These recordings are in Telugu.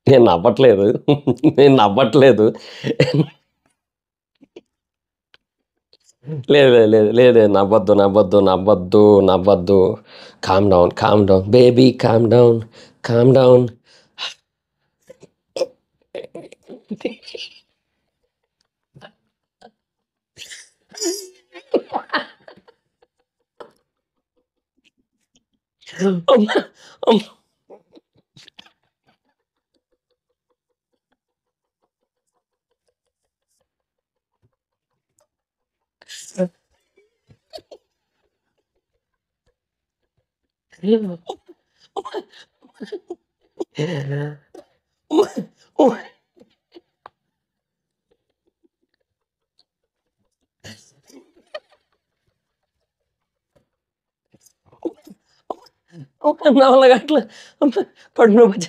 నేను నవ్వట్లేదు. నేను నవ్వట్లేదు. లేదు, లేదు, లేదు, లేదు, లేదు. నవ్వొద్దు, నవ్వొద్దు, నవ్వొద్దు, నవ్వొద్దు. Calm down, calm down. Baby calm down, calm down. అమ్మ! అమ్మ! నా వల్ల కాట్లే. అమ్మ! కడుపు నొప్పి.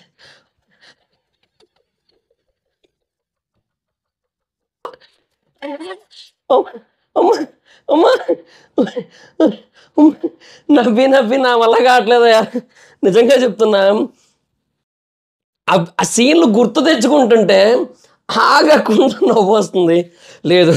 అమ్మ! అమ్మ! అమ్మ! నవ్వి నవ్వి నా వల్ల కావట్లేదయ్యా. నిజంగా చెప్తున్నా. ఆ సీన్లు గుర్తు తెచ్చుకుంటుంటే ఆగకుండా నవ్వొస్తుంది. లేదు,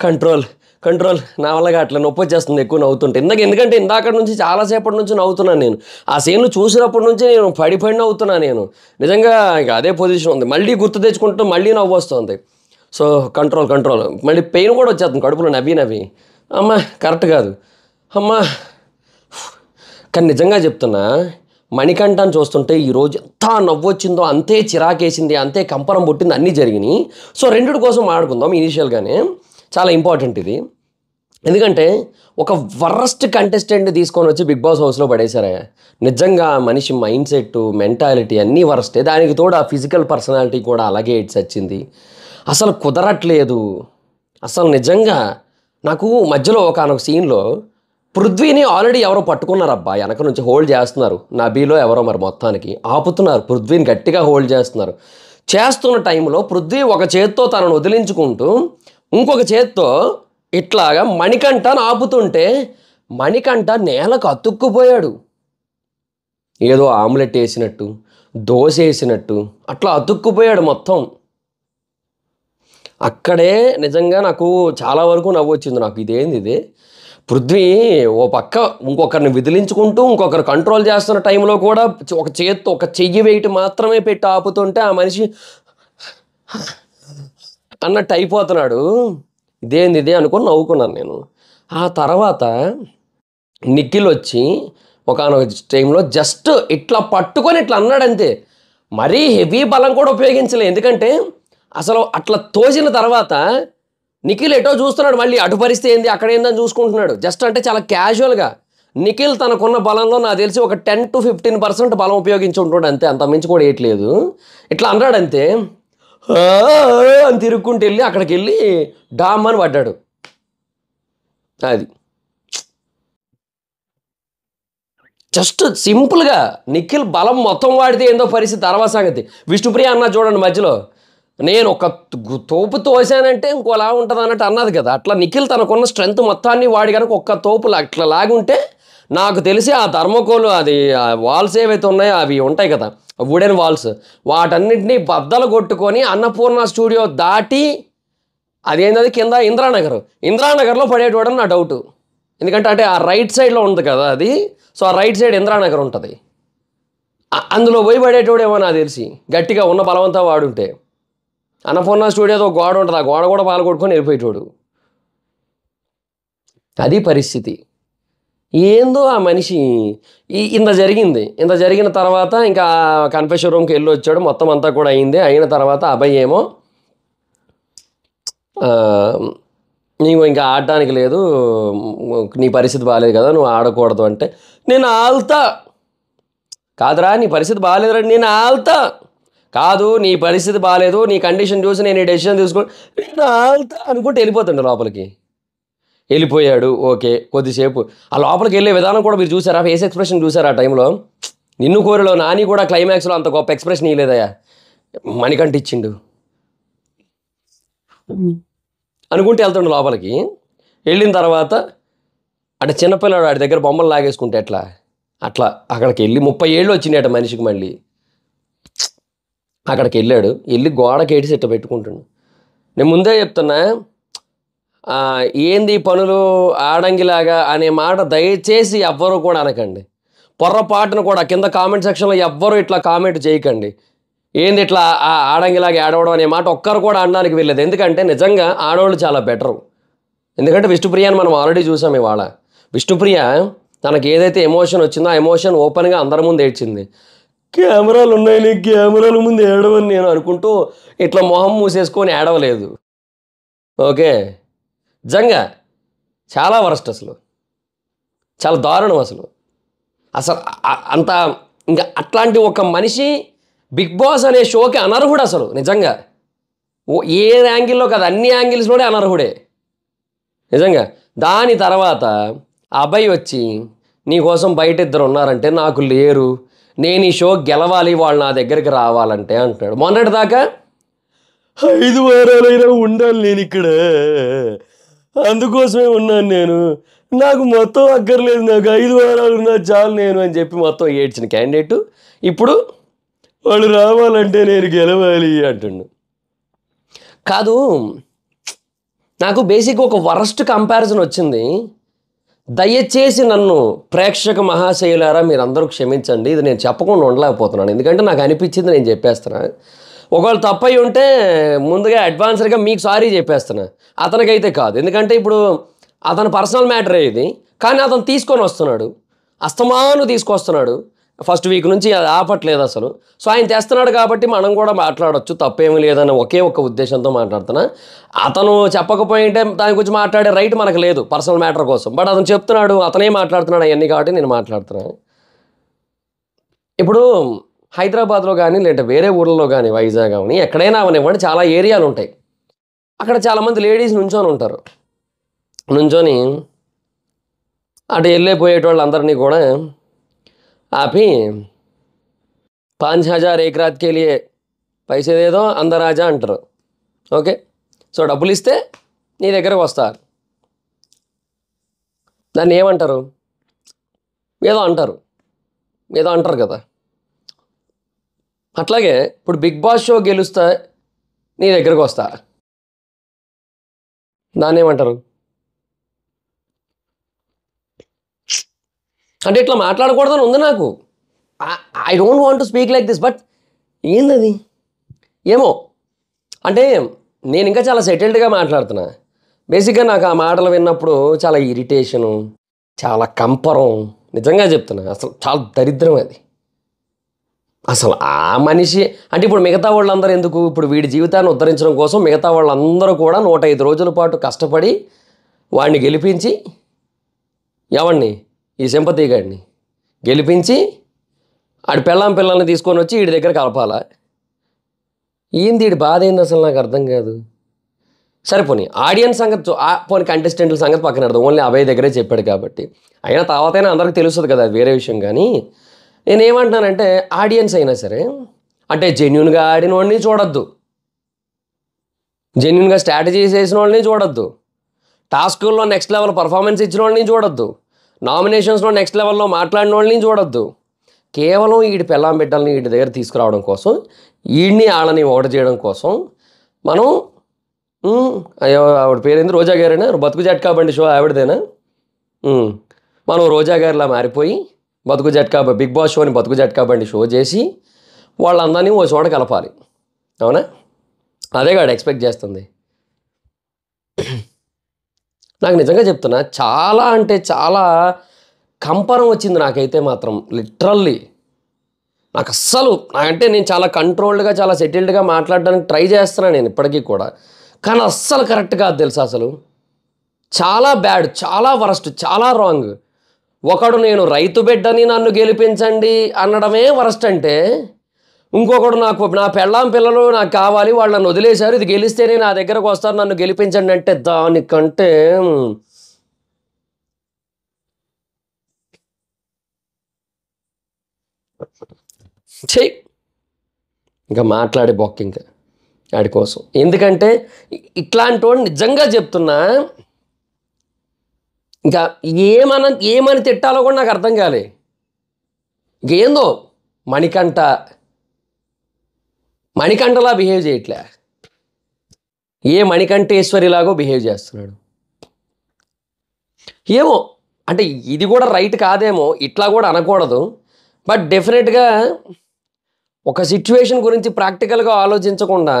కంట్రోల్, కంట్రోల్. నా వల్ల కావట్లేదు, నొప్పి వచ్చేస్తుంది ఎక్కువ నవ్వుతుంటే. ఎందుకంటే ఇందాక నుంచి చాలాసేపటి నుంచి నవ్వుతున్నాను నేను. ఆ సీన్లు చూసినప్పటి నుంచి నేను పడి పడి నవ్వుతున్నాను నేను. నిజంగా ఇక అదే పొజిషన్ ఉంది. మళ్ళీ గుర్తు తెచ్చుకుంటూ మళ్ళీ నవ్వు వస్తుంది. So control, control. మళ్ళీ పెయిన్ కూడా వచ్చేస్తుంది కడుపులో నవ్వి నవ్వి. అమ్మ, కరెక్ట్ కాదు. అమ్మ. కానీ నిజంగా చెప్తున్నా, మణికంఠని చూస్తుంటే ఈరోజు ఎంత నవ్వొచ్చిందో, అంతే చిరాకేసింది, అంతే కంపరం పుట్టింది, అన్నీ జరిగినాయి. సో రెండిటి కోసం ఆడుకుందాం ఇనీషియల్గానే. చాలా ఇంపార్టెంట్ ఇది. ఎందుకంటే ఒక వరస్ట్ కంటెస్టెంట్ని తీసుకొని వచ్చి బిగ్ బాస్ హౌస్లో పడేశారే. నిజంగా మనిషి మైండ్ సెట్, మెంటాలిటీ అన్నీ వరస్టే. దానికి తోడు ఆ ఫిజికల్ పర్సనాలిటీ కూడా అలాగే ఇట్స్ వచ్చింది. అసలు కుదరట్లేదు. అసలు నిజంగా నాకు మధ్యలో ఒకనొక సీన్లో పృథ్వీని ఆల్రెడీ ఎవరో పట్టుకున్నారబ్బా, వెనక నుంచి హోల్డ్ చేస్తున్నారు. నబీలో ఎవరో మరి మొత్తానికి ఆపుతున్నారు. పృథ్వీని గట్టిగా హోల్డ్ చేస్తున్నారు. చేస్తున్న టైంలో పృథ్వీ ఒక చేత్తో తనను వదిలించుకుంటూ ఇంకొక చేత్తో ఇట్లాగా మణికంఠను ఆపుతుంటే మణికంఠ నేలకు అతుక్కుపోయాడు. ఏదో ఆమ్లెట్ వేసినట్టు, దోశ వేసినట్టు అట్లా అతుక్కుపోయాడు మొత్తం. అక్కడే నిజంగా నాకు చాలా వరకు నవ్వు వచ్చింది. నాకు ఇదేంది ఇది, పృథ్వీ ఓ పక్క ఇంకొకరిని విదిలించుకుంటూ ఇంకొకరు కంట్రోల్ చేస్తున్న టైంలో కూడా ఒక చేత్తో ఒక చెయ్యి వేయటం మాత్రమే పెట్టి ఆపుతుంటే ఆ మనిషి అన్నట్టు అయిపోతున్నాడు. ఇదేంది ఇది అనుకొని నవ్వుకున్నాను నేను. ఆ తర్వాత నిఖిల్ వచ్చి ఒకనొక టైంలో జస్ట్ ఇట్లా పట్టుకొని ఇట్లా అన్నాడంతే. మరీ హెవీ బలం కూడా ఉపయోగించలే. ఎందుకంటే అసలు అట్లా తోసిన తర్వాత నిఖిల్ ఎటో చూస్తున్నాడు, మళ్ళీ అటు పరిస్థితి ఏంది అక్కడ ఏందని చూసుకుంటున్నాడు. జస్ట్ అంటే చాలా క్యాజువల్గా నిఖిల్ తనకున్న బలంలో నాకు తెలిసి ఒక 10 to 15% బలం ఉపయోగించి ఉంటాడు అంతే. అంత మించి కూడా వేయట్లేదు. ఇట్లా అన్నాడంతే. అని తిరుక్కుంటూ వెళ్ళి అక్కడికి వెళ్ళి డామ్ అని పడ్డాడు. అది జస్ట్ సింపుల్గా నిఖిల్ బలం మొత్తం వాడితే ఏందో పరిస్థితి తర్వాత సంగతి. విష్ణుప్రియ అన్న చూడండి మధ్యలో, నేను ఒక తోపు తోసానంటే ఇంకోలా ఉంటుంది అన్నట్టు అన్నది కదా. అట్లా నిఖిల్ తనకున్న స్ట్రెంత్ మొత్తాన్ని వాడి కనుక ఒక్క తోపు అట్లా లాగుంటే నాకు తెలిసి ఆ థర్మోకోల్ అది వాల్స్ ఏవైతే ఉన్నాయో అవి ఉంటాయి కదా, వుడెన్ వాల్స్, వాటన్నింటినీ బద్దలు కొట్టుకొని అన్నపూర్ణ స్టూడియో దాటి అదేంటది కింద ఇంద్రానగర్లో పడేటోడని నా డౌటు. ఎందుకంటే అంటే ఆ రైట్ సైడ్లో ఉంది కదా అది. సో ఆ రైట్ సైడ్ ఇంద్రానగర్ ఉంటుంది. అందులో పోయి పడేటోడేమో నాకు తెలిసి, గట్టిగా ఉన్న బలవంతా వాడుంటే. అన్నపూర్ణ స్టూడియోతో గోడ ఉంటుంది, ఆ గోడ కూడా పాల్గొట్టుకొని వెళ్ళిపోయేటోడు. అది పరిస్థితి. ఏందో ఆ మనిషి. ఇంత జరిగిన తర్వాత ఇంకా కన్ఫెషన్ రూమ్కి వెళ్ళి వచ్చాడు. మొత్తం అంతా కూడా అయింది. అయిన తర్వాత అబ్బాయి ఏమో నీవు ఇంకా ఆడటానికి లేదు, నీ పరిస్థితి బాగాలేదు కదా, నువ్వు ఆడకూడదు అంటే నేను ఆల్తా. కాదురా నీ పరిస్థితి బాగాలేదురా, నేను ఆల్తా. కాదు నీ పరిస్థితి బాగాలేదు, నీ కండిషన్ చూసి నేను ఈ డెసిషన్ తీసుకొని నేను ఆల్తా అనుకుంటే వెళ్ళిపోతుండే లోపలికి. వెళ్ళిపోయాడు. ఓకే, కొద్దిసేపు ఆ లోపలికి వెళ్ళే విధానం కూడా మీరు చూసారా? ఫేస్ ఎక్స్ప్రెషన్ చూసారా ఆ టైంలో? నిన్ను కోరిలో నాని కూడా క్లైమాక్స్లో అంత గొప్ప ఎక్స్ప్రెషన్ ఇవ్వలేదయ్యా, మణికంఠ ఇచ్చిండు అనుకుంటే వెళ్తుండే లోపలికి. వెళ్ళిన తర్వాత అంటే చిన్నపిల్లడు వాడి దగ్గర బొమ్మలు లాగేసుకుంటే ఎట్లా, అట్లా అక్కడికి వెళ్ళి 30 ఏళ్ళు వచ్చినాయట మనిషికి. మళ్ళీ అక్కడికి వెళ్ళి గోడకి ఏడిసి ఇట్ట పెట్టుకుంటుండు. నేను ముందే చెప్తున్నా, ఏంది పనులు ఆడంగిలాగా అనే మాట దయచేసి ఎవ్వరూ కూడా అనకండి. పొర్రపాటును కూడా కింద కామెంట్ సెక్షన్లో ఎవ్వరూ ఇట్లా కామెంట్ చేయకండి. ఏంది ఇట్లా ఆడంగిలాగా ఏడవడం అనే మాట ఒక్కరు కూడా అనడానికి వెళ్ళలేదు. ఎందుకంటే నిజంగా ఆడవాళ్ళు చాలా బెటరు. ఎందుకంటే విష్ణుప్రియని మనం ఆల్రెడీ చూసాం ఇవాళ. విష్ణుప్రియ తనకి ఏదైతే ఎమోషన్ వచ్చిందో ఆ ఎమోషన్ ఓపెన్గా అందరి ముందు ఏడ్చింది. కెమెరాలు ఉన్నాయి, నీకు కెమెరాల ముందు ఏడవని నేను అనుకుంటూ ఇట్లా మొహం మూసేసుకొని ఏడవలేదు. ఓకే, నిజంగా చాలా వరస్ట్, అసలు చాలా దారుణం. అసలు అంత ఇంకా అట్లాంటి ఒక మనిషి బిగ్ బాస్ అనే షోకి అనర్హుడు అసలు. నిజంగా ఏ యాంగిల్లో కాదు, అన్ని యాంగిల్స్లోనే అనర్హుడే నిజంగా. దాని తర్వాత ఆ అబ్బాయి వచ్చి నీకోసం బయట 2 ఉన్నారంటే నాకు లేరు, నేను ఈ షో గెలవాలి, వాళ్ళు నా దగ్గరికి రావాలంటే అంటున్నాడు. మొన్నటి దాకా 5 వారాలైనా ఉండాలి నేను ఇక్కడ, అందుకోసమే ఉన్నాను నేను, నాకు మొత్తం అక్కర్లేదు, నాకు 5 వారాలు ఉన్నా చాలు నేను అని చెప్పి మొత్తం ఏడ్చిన క్యాండిడేటు ఇప్పుడు వాళ్ళు రావాలంటే నేను గెలవాలి అంటుండు. కాదు, నాకు బేసిక్ ఒక వరస్ట్ కంపారిజన్ వచ్చింది. దయచేసి నన్ను ప్రేక్షక మహాశయులారా మీరందరూ క్షమించండి, ఇది నేను చెప్పకుండా ఉండలేకపోతున్నాను. ఎందుకంటే నాకు అనిపించింది నేను చెప్పేస్తున్నా. ఒకవేళ తప్పయి ఉంటే ముందుగా అడ్వాన్స్డ్గా మీకు సారీ చెప్పేస్తున్నా, అతనికైతే కాదు. ఎందుకంటే ఇప్పుడు అతని పర్సనల్ మ్యాటరే ఇది, కానీ అతను తీసుకొని వస్తున్నాడు, అస్తమాను తీసుకొస్తున్నాడు. ఫస్ట్ వీక్ నుంచి అది ఆపట్లేదు అసలు. సో ఆయన తెస్తున్నాడు కాబట్టి మనం కూడా మాట్లాడవచ్చు, తప్పేమీ లేదని ఒకే ఒక ఉద్దేశంతో మాట్లాడుతున్నా. అతను చెప్పకపోయింటే దాని గురించి మాట్లాడే రైట్ మనకు లేదు పర్సనల్ మ్యాటర్ కోసం. బట్ అతను చెప్తున్నాడు, అతనే మాట్లాడుతున్నాడు అవన్నీ కాబట్టి నేను మాట్లాడుతున్నాను. ఇప్పుడు హైదరాబాద్లో కానీ లేదంటే వేరే ఊళ్ళలో కానీ, వైజాగ్ కానీ ఎక్కడైనా అవనివ్వండి, చాలా ఏరియాలు ఉంటాయి. అక్కడ చాలామంది లేడీస్ నుంచొని ఉంటారు. నుంచొని అటు వెళ్ళిపోయేటోళ్ళందరినీ కూడా ఆపి 5000 एक रात के लिए पैसे दे दो अंदर आ जा అంటారు. ఓకే, సో డబ్బులు ఇస్తే నీ దగ్గరకు వస్తారు. దాన్ని ఏమంటారు? ఏదో అంటారు కదా. అట్లాగే ఇప్పుడు బిగ్ బాస్ షో గెలుస్తా నీ దగ్గరకు వస్తా, దాన్ని ఏమంటారు? అంటే ఇట్లా మాట్లాడకూడదని ఉంది నాకు. I don't want to speak like this, but ఏందది ఏమో. అంటే నేను ఇంకా చాలా సెటిల్డ్గా మాట్లాడుతున్నా. బేసిక్గా నాకు ఆ మాటలు విన్నప్పుడు చాలా ఇరిటేషను, చాలా కంపరం. నిజంగా చెప్తున్నా, అసలు చాలా దరిద్రం అది. అసలు ఆ మనిషి అంటే ఇప్పుడు మిగతా వాళ్ళందరూ ఎందుకు, ఇప్పుడు వీడి జీవితాన్ని ఉద్ధరించడం కోసం మిగతా వాళ్ళందరూ కూడా 105 రోజుల పాటు కష్టపడి వాడిని గెలిపించి, ఎవడిని, ఈ సింపతి గాడిని గెలిపించి ఆడి పిల్లల్ని తీసుకొని వచ్చి వీడి దగ్గర కలపాలా? ఏంది వీడి బాధ ఏంది అసలు నాకు అర్థం కాదు. సరే పోనీ ఆడియన్స్ సంగతి, పోనీ కంటెస్టెంట్ల సంగతి పక్కన అర్థం, ఓన్లీ అభయ్ దగ్గరే చెప్పాడు కాబట్టి అయినా తర్వాతైనా అందరికీ తెలుస్తుంది కదా, అది వేరే విషయం. కానీ నేనేమంటున్నానంటే ఆడియన్స్ అయినా సరే అంటే జెన్యున్గా ఆడిన వాడిని చూడొద్దు, జెన్యున్గా స్ట్రాటజీస్ వేసిన వాళ్ళని చూడొద్దు, టాస్కుల్లో నెక్స్ట్ లెవెల్ పర్ఫార్మెన్స్ ఇచ్చిన వాళ్ళని చూడొద్దు, నామినేషన్స్లో నెక్స్ట్ లెవెల్లో మాట్లాడిన వాళ్ళని చూడొద్దు. కేవలం వీడి పెళ్ళాం బిడ్డల్ని వీడి దగ్గర తీసుకురావడం కోసం, వీడిని వాళ్ళని ఓట చేయడం కోసం మనం అయ్యో ఆవిడ పేరేంది, రోజా గారేనా, బతుకు జట్కా బండి షో ఆవిడదేనా, మనం రోజా గారిలా మారిపోయి బతుకు జట్కా బిగ్ బాస్ షోని బతుకు జట్కా బండి షో చేసి వాళ్ళందరినీ ఓ చోట కలపాలి. అవునా? అదే కాదు ఎక్స్పెక్ట్ చేస్తుంది. నాకు నిజంగా చెప్తున్నా, చాలా అంటే చాలా కంపరం వచ్చింది నాకైతే మాత్రం. లిటరల్లీ నాకు అస్సలు, అంటే నేను చాలా కంట్రోల్డ్గా చాలా సెటిల్డ్గా మాట్లాడడానికి ట్రై చేస్తున్నాను నేను ఇప్పటికీ కూడా, కానీ అస్సలు కరెక్ట్ కాదు తెలుసా. అసలు చాలా బ్యాడ్, చాలా వరస్ట్, చాలా రాంగ్. ఒకడు నేను రైతు బిడ్డని నన్ను గెలిపించండి అనడమే వరస్ట్ అంటే, ఇంకొకడు నాకు నా పెళ్ళాం పిల్లలు నాకు కావాలి, వాళ్ళు నన్ను వదిలేశారు, ఇది గెలిస్తేనే నా దగ్గరకు వస్తారు, నన్ను గెలిపించండి అంటే దానికంటే చెయ్యి ఇంకా మాట్లాడే బొక్క ఇంకా వాడి కోసం. ఎందుకంటే ఇట్లాంటి వాడు నిజంగా చెప్తున్నా, ఇంకా ఏమని తిట్టాలో కూడా నాకు అర్థం కాలే. ఇంకేందో మణికంఠ మణికంఠలా బిహేవ్ చేయట్లే, ఏ మణికంఠేశ్వరిలాగో బిహేవ్ చేస్తున్నాడు. ఏమో అంటే ఇది కూడా రైట్ కాదేమో, ఇట్లా కూడా అనకూడదు. బట్ డెఫినెట్గా ఒక సిచ్యువేషన్ గురించి ప్రాక్టికల్గా ఆలోచించకుండా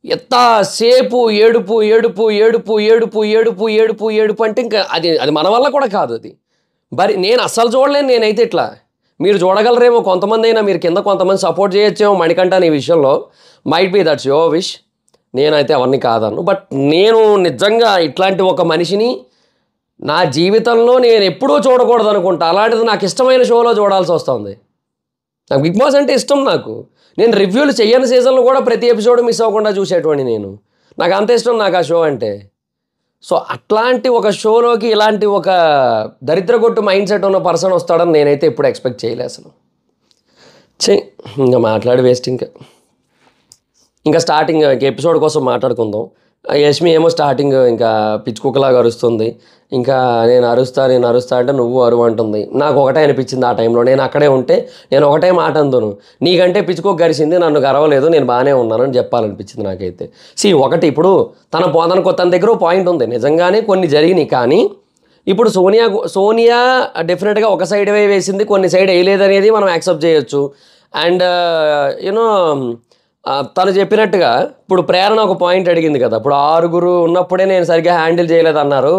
ఎంతసేపు ఏడుపు ఏడుపు ఏడుపు ఏడుపు ఏడుపు ఏడుపు ఏడుపు అంటే ఇంకా అది అది మన వల్ల కూడా కాదు. అది మరి నేను అస్సలు చూడలేను. నేనైతే ఇట్లా మీరు చూడగలరేమో కొంతమంది అయినా, మీరు కింద కొంతమంది సపోర్ట్ చేయొచ్చేమో మణికంఠ ఈ విషయంలో, might be that's your wish. నేనైతే అవన్నీ కాదన్ను. బట్ నేను నిజంగా ఇట్లాంటి ఒక మనిషిని నా జీవితంలో నేను ఎప్పుడూ చూడకూడదు అనుకుంటా. అలాంటిది నాకు ఇష్టమైన షోలో చూడాల్సి వస్తుంది. నాకు బిగ్ బాస్ అంటే ఇష్టం. నేను రివ్యూలు చెయ్యని సీజన్లో కూడా ప్రతి ఎపిసోడ్ మిస్ అవ్వకుండా చూసేటువంటి నాకు అంత ఇష్టం నాకు ఆ షో అంటే. సో అట్లాంటి ఒక షోలోకి ఇలాంటి ఒక దరిద్రగొట్టు మైండ్ సెట్ ఉన్న పర్సన్ వస్తాడని నేనైతే ఎప్పుడు ఎక్స్పెక్ట్ చేయలే అసలు. ఇంకా మాట్లాడి వేస్ట్. ఇంకా స్టార్టింగ్ ఎపిసోడ్ కోసం మాట్లాడుకుందాం. యష్మి ఏమో స్టార్టింగ్ ఇంకా పిచ్చుకుక్కలాగా అరుస్తుంది. ఇంకా నేను అరుస్తా అంటే నువ్వు అరువు అంటుంది. నాకు ఒకటే అనిపించింది ఆ టైంలో. నేను అక్కడే ఉంటే నేను ఒకటే మాట అందును, నీకంటే పిచ్చుకోక గరిచింది, నన్ను గరవలేదు, నేను బాగానే ఉన్నానని చెప్పాలనిపించింది నాకైతే. ఒకటి ఇప్పుడు తన దగ్గర పాయింట్ ఉంది, నిజంగానే కొన్ని జరిగినాయి. కానీ ఇప్పుడు సోనియా డెఫినెట్గా ఒక సైడ్ వేసింది, కొన్ని సైడ్ వేయలేదనేది మనం యాక్సెప్ట్ చేయొచ్చు. అండ్ యూనో తను చెప్పినట్టుగా ఇప్పుడు ప్రేరణ ఒక పాయింట్ అడిగింది కదా, ఇప్పుడు 6 ఉన్నప్పుడే నేను సరిగ్గా హ్యాండిల్ చేయలేదన్నారు,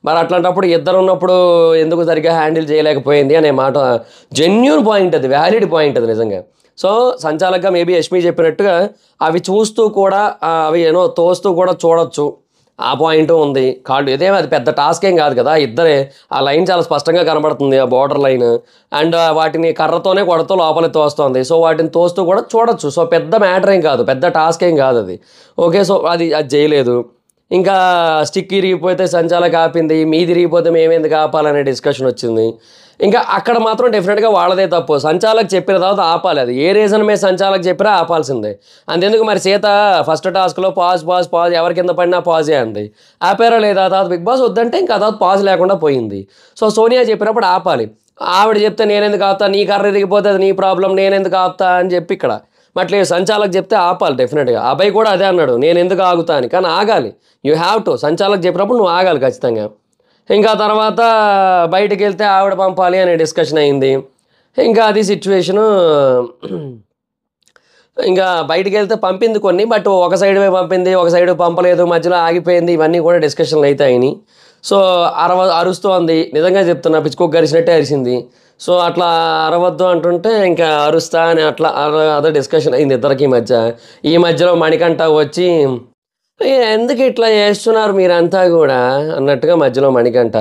మరి అట్లాంటప్పుడు 2 ఉన్నప్పుడు ఎందుకు సరిగ్గా హ్యాండిల్ చేయలేకపోయింది అనే మాట జెన్యూన్ పాయింట్, అది వ్యాలిడ్ పాయింట్ అది నిజంగా. సో సంచాలకంగా మేబీ యష్మి చెప్పినట్టుగా అవి చూస్తూ కూడా అవి తోస్తూ కూడా చూడొచ్చు, ఆ పాయింట్ ఉంది. కాళ్ళు ఇదేమో అది పెద్ద టాస్క్ ఏం కాదు కదా, ఇద్దరే ఆ లైన్ చాలా స్పష్టంగా కనబడుతుంది, ఆ బార్డర్ లైన్. అండ్ వాటిని కర్రతోనే కొడుతూ లోపలికి తోస్తుంది. సో వాటిని తోస్తూ కూడా చూడొచ్చు. సో పెద్ద మ్యాటర్ ఏం కాదు, పెద్ద టాస్క్ ఏం కాదు అది. ఓకే, సో అది చేయలేదు. ఇంకా స్టిక్ ఇరిగిపోతే సంచాలక ఆపింది, మీది ఇరిగిపోతే మేమేందుకు ఆపాలనే డిస్కషన్ వచ్చింది. ఇంకా అక్కడ మాత్రం డెఫినెట్గా వాళ్ళదే తప్పు. సంచాలక్ చెప్పిన తర్వాత ఆపాలి, అది ఏ రీజన్ మీద సంచాలక్ చెప్పినా ఆపాల్సిందే. అంతెందుకు మరి సీత ఫస్ట్ టాస్క్లో పాజ్ ఎవరి కింద పడినా పాజే అంది, ఆపారా లేదా? తర్వాత బిగ్ బాస్ వద్దంటే ఇంకా తర్వాత పాజ్ లేకుండా పోయింది. సో సోనియా చెప్పినప్పుడు ఆపాలి. ఆవిడ చెప్తే నేనెందుకు ఆపుతా, నీ కర్ర ఇరిగిపోతే అది నీ ప్రాబ్లం, నేనెందుకు ఆపుతా అని చెప్పి ఇక్కడ మట్లే సంచాలక్ చెప్తే ఆపాలి డెఫినెట్గా. అబ్బాయి కూడా అదే అన్నాడు, నేను ఎందుకు ఆగుతా అని. కానీ ఆగాలి, యూ హ్యావ్ టు. సంచాలక్ చెప్పినప్పుడు నువ్వు ఆగాలి ఖచ్చితంగా. ఇంకా తర్వాత బయటికి వెళ్తే ఆవిడ పంపాలి అనే డిస్కషన్ అయింది. ఇంకా అది సిచ్యువేషను. ఇంకా బయటికి వెళ్తే పంపింది కొన్ని, బట్ ఒక సైడ్ పంపింది, ఒక సైడ్ పంపలేదు, మధ్యలో ఆగిపోయింది. ఇవన్నీ కూడా డిస్కషన్లు అవుతాయని. సో అరుస్తూ ఉంది, నిజంగా చెప్తున్నా పిచ్చుకోక గరిచినట్టే అరిసింది. సో అట్లా అరవద్దు అంటుంటే ఇంకా అరుస్తా అని అట్లా అదే డిస్కషన్ అయింది ఇద్దరికి మధ్య. ఈ మధ్యలో మణికంఠ వచ్చి ఎందుకు ఇట్లా చేస్తున్నారు మీరంతా కూడా అన్నట్టుగా మధ్యలో మణికంఠ.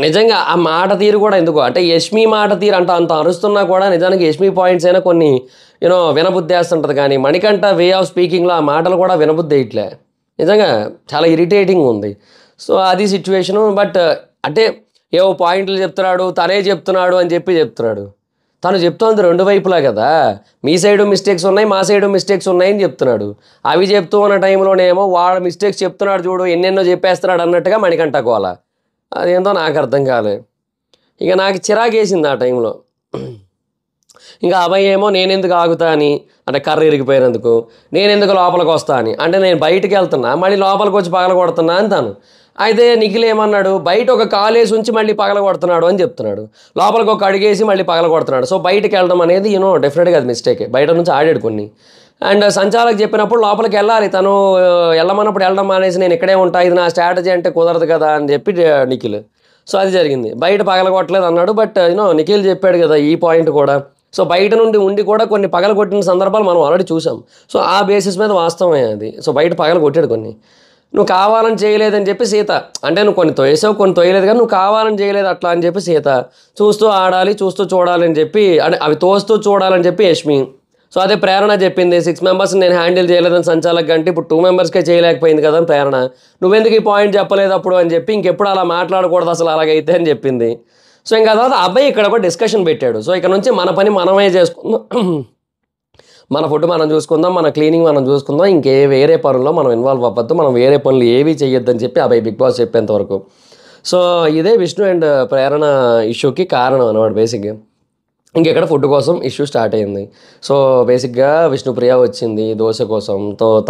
నిజంగా ఆ మాట తీరు కూడా ఎందుకు అంటే యష్మి మాట తీరు అంత అరుస్తున్నా కూడా నిజానికి యష్మి పాయింట్స్ అయినా కొన్ని వినబుద్ధి వేస్తుంటుంది. కానీ మణికంఠ వే ఆఫ్ స్పీకింగ్లో ఆ మాటలు కూడా వినబుద్ధి ఇట్లే, నిజంగా చాలా ఇరిటేటింగ్ ఉంది. సో అది సిచ్యువేషను. బట్ అంటే ఏవో పాయింట్లు చెప్తున్నాడు, తనే చెప్తున్నాడు అని చెప్తున్నాడు. తను చెప్తోంది 2 వైపులా కదా, మీ సైడు మిస్టేక్స్ ఉన్నాయి, మా సైడు మిస్టేక్స్ ఉన్నాయని చెప్తున్నాడు. అవి చెప్తూ ఉన్న టైంలోనేమో వాడు మిస్టేక్స్ చెప్తున్నాడు చూడు, ఎన్నెన్నో చెప్పేస్తున్నాడు అన్నట్టుగా మణికంఠ గోల. అదేందో నాకు అర్థం కాలే. ఇక నాకు చిరాకేసింది ఆ టైంలో. ఇంకా అబ్బాయి ఏమో నేనెందుకు ఆగుతా అని, అంటే కర్ర ఇరిగిపోయినందుకు నేనెందుకు లోపలికి వస్తా అని, అంటే నేను బయటికి వెళ్తున్నా మళ్ళీ లోపలికి వచ్చి పగల కొడుతున్నా అని తాను. అయితే నిఖిల్ ఏమన్నాడు, బయట ఒక కాలేసి ఉంచి మళ్ళీ పగల కొడుతున్నాడు అని చెప్తున్నాడు, లోపలికి ఒక అడిగేసి మళ్ళీ పగల కొడుతున్నాడు. సో బయటకు వెళ్ళడం అనేది డెఫినెట్గా అది మిస్టేకే, బయట నుంచి ఆడాడు కొన్ని. అండ్ సంచాలక్ చెప్పినప్పుడు లోపలికి వెళ్ళాలి, తను వెళ్ళమన్నప్పుడు వెళ్ళడం మానేసి నేను ఇక్కడే ఉంటా, ఇది నా స్ట్రాటజీ అంటే కుదరదు కదా అని చెప్పి నిఖిల్. సో అది జరిగింది, బయట పగల కొట్టలేదు అన్నాడు. బట్ నిఖిల్ చెప్పాడు కదా ఈ పాయింట్ కూడా. సో బయట నుండి ఉండి కూడా కొన్ని పగల కొట్టిన సందర్భాలు మనం ఆల్రెడీ చూసాం. సో ఆ బేసిస్ మీద వాస్తవమే అది. సో బయట పగల కొట్టాడు కొన్ని, నువ్వు కావాలని చేయలేదని చెప్పి సీత, అంటే నువ్వు కొన్ని తోయేసావు కొన్ని తోయలేదు, కానీ నువ్వు కావాలని చేయలేదు అట్లా అని చెప్పి సీత. చూస్తూ ఆడాలి చూస్తూ చూడాలని చెప్పి, అంటే అవి తోస్తూ చూడాలని చెప్పి యష్మి. సో అదే ప్రేరణ చెప్పింది, 6 మెంబర్స్ని నేను హ్యాండిల్ చేయలేదని సంచాలక్ అంటే ఇప్పుడు 2 మెంబర్స్కే చేయలేకపోయింది కదా ప్రేరణ, నువ్వెందుకు ఈ పాయింట్ చెప్పలేదు అప్పుడు అని చెప్పి, ఇంకెప్పుడు అలా మాట్లాడకూడదు అసలు అలాగైతే అని చెప్పింది. సో ఇంకా తర్వాత అబ్బాయి ఇక్కడ ఒక డిస్కషన్ పెట్టాడు. సో ఇక్కడ నుంచి మన పని మనమే చేసుకుందాం, మన ఫుడ్ మనం చూసుకుందాం, మన క్లీనింగ్ మనం చూసుకుందాం, ఇంకే వేరే పనుల్లో మనం ఇన్వాల్వ్ అవ్వద్దు, మనం వేరే పనులు ఏవి చేయొద్దని చెప్పి అబ్బాయి బిగ్ బాస్ చెప్పేంతవరకు. సో ఇదే విష్ణు అండ్ ప్రేరణ ఇష్యూకి కారణం అనమాట బేసిక్గా. ఇంకెక్కడ ఫుడ్ కోసం ఇష్యూ స్టార్ట్ అయింది. సో, బేసిక్‌గా విష్ణుప్రియ వచ్చింది దోస కోసం.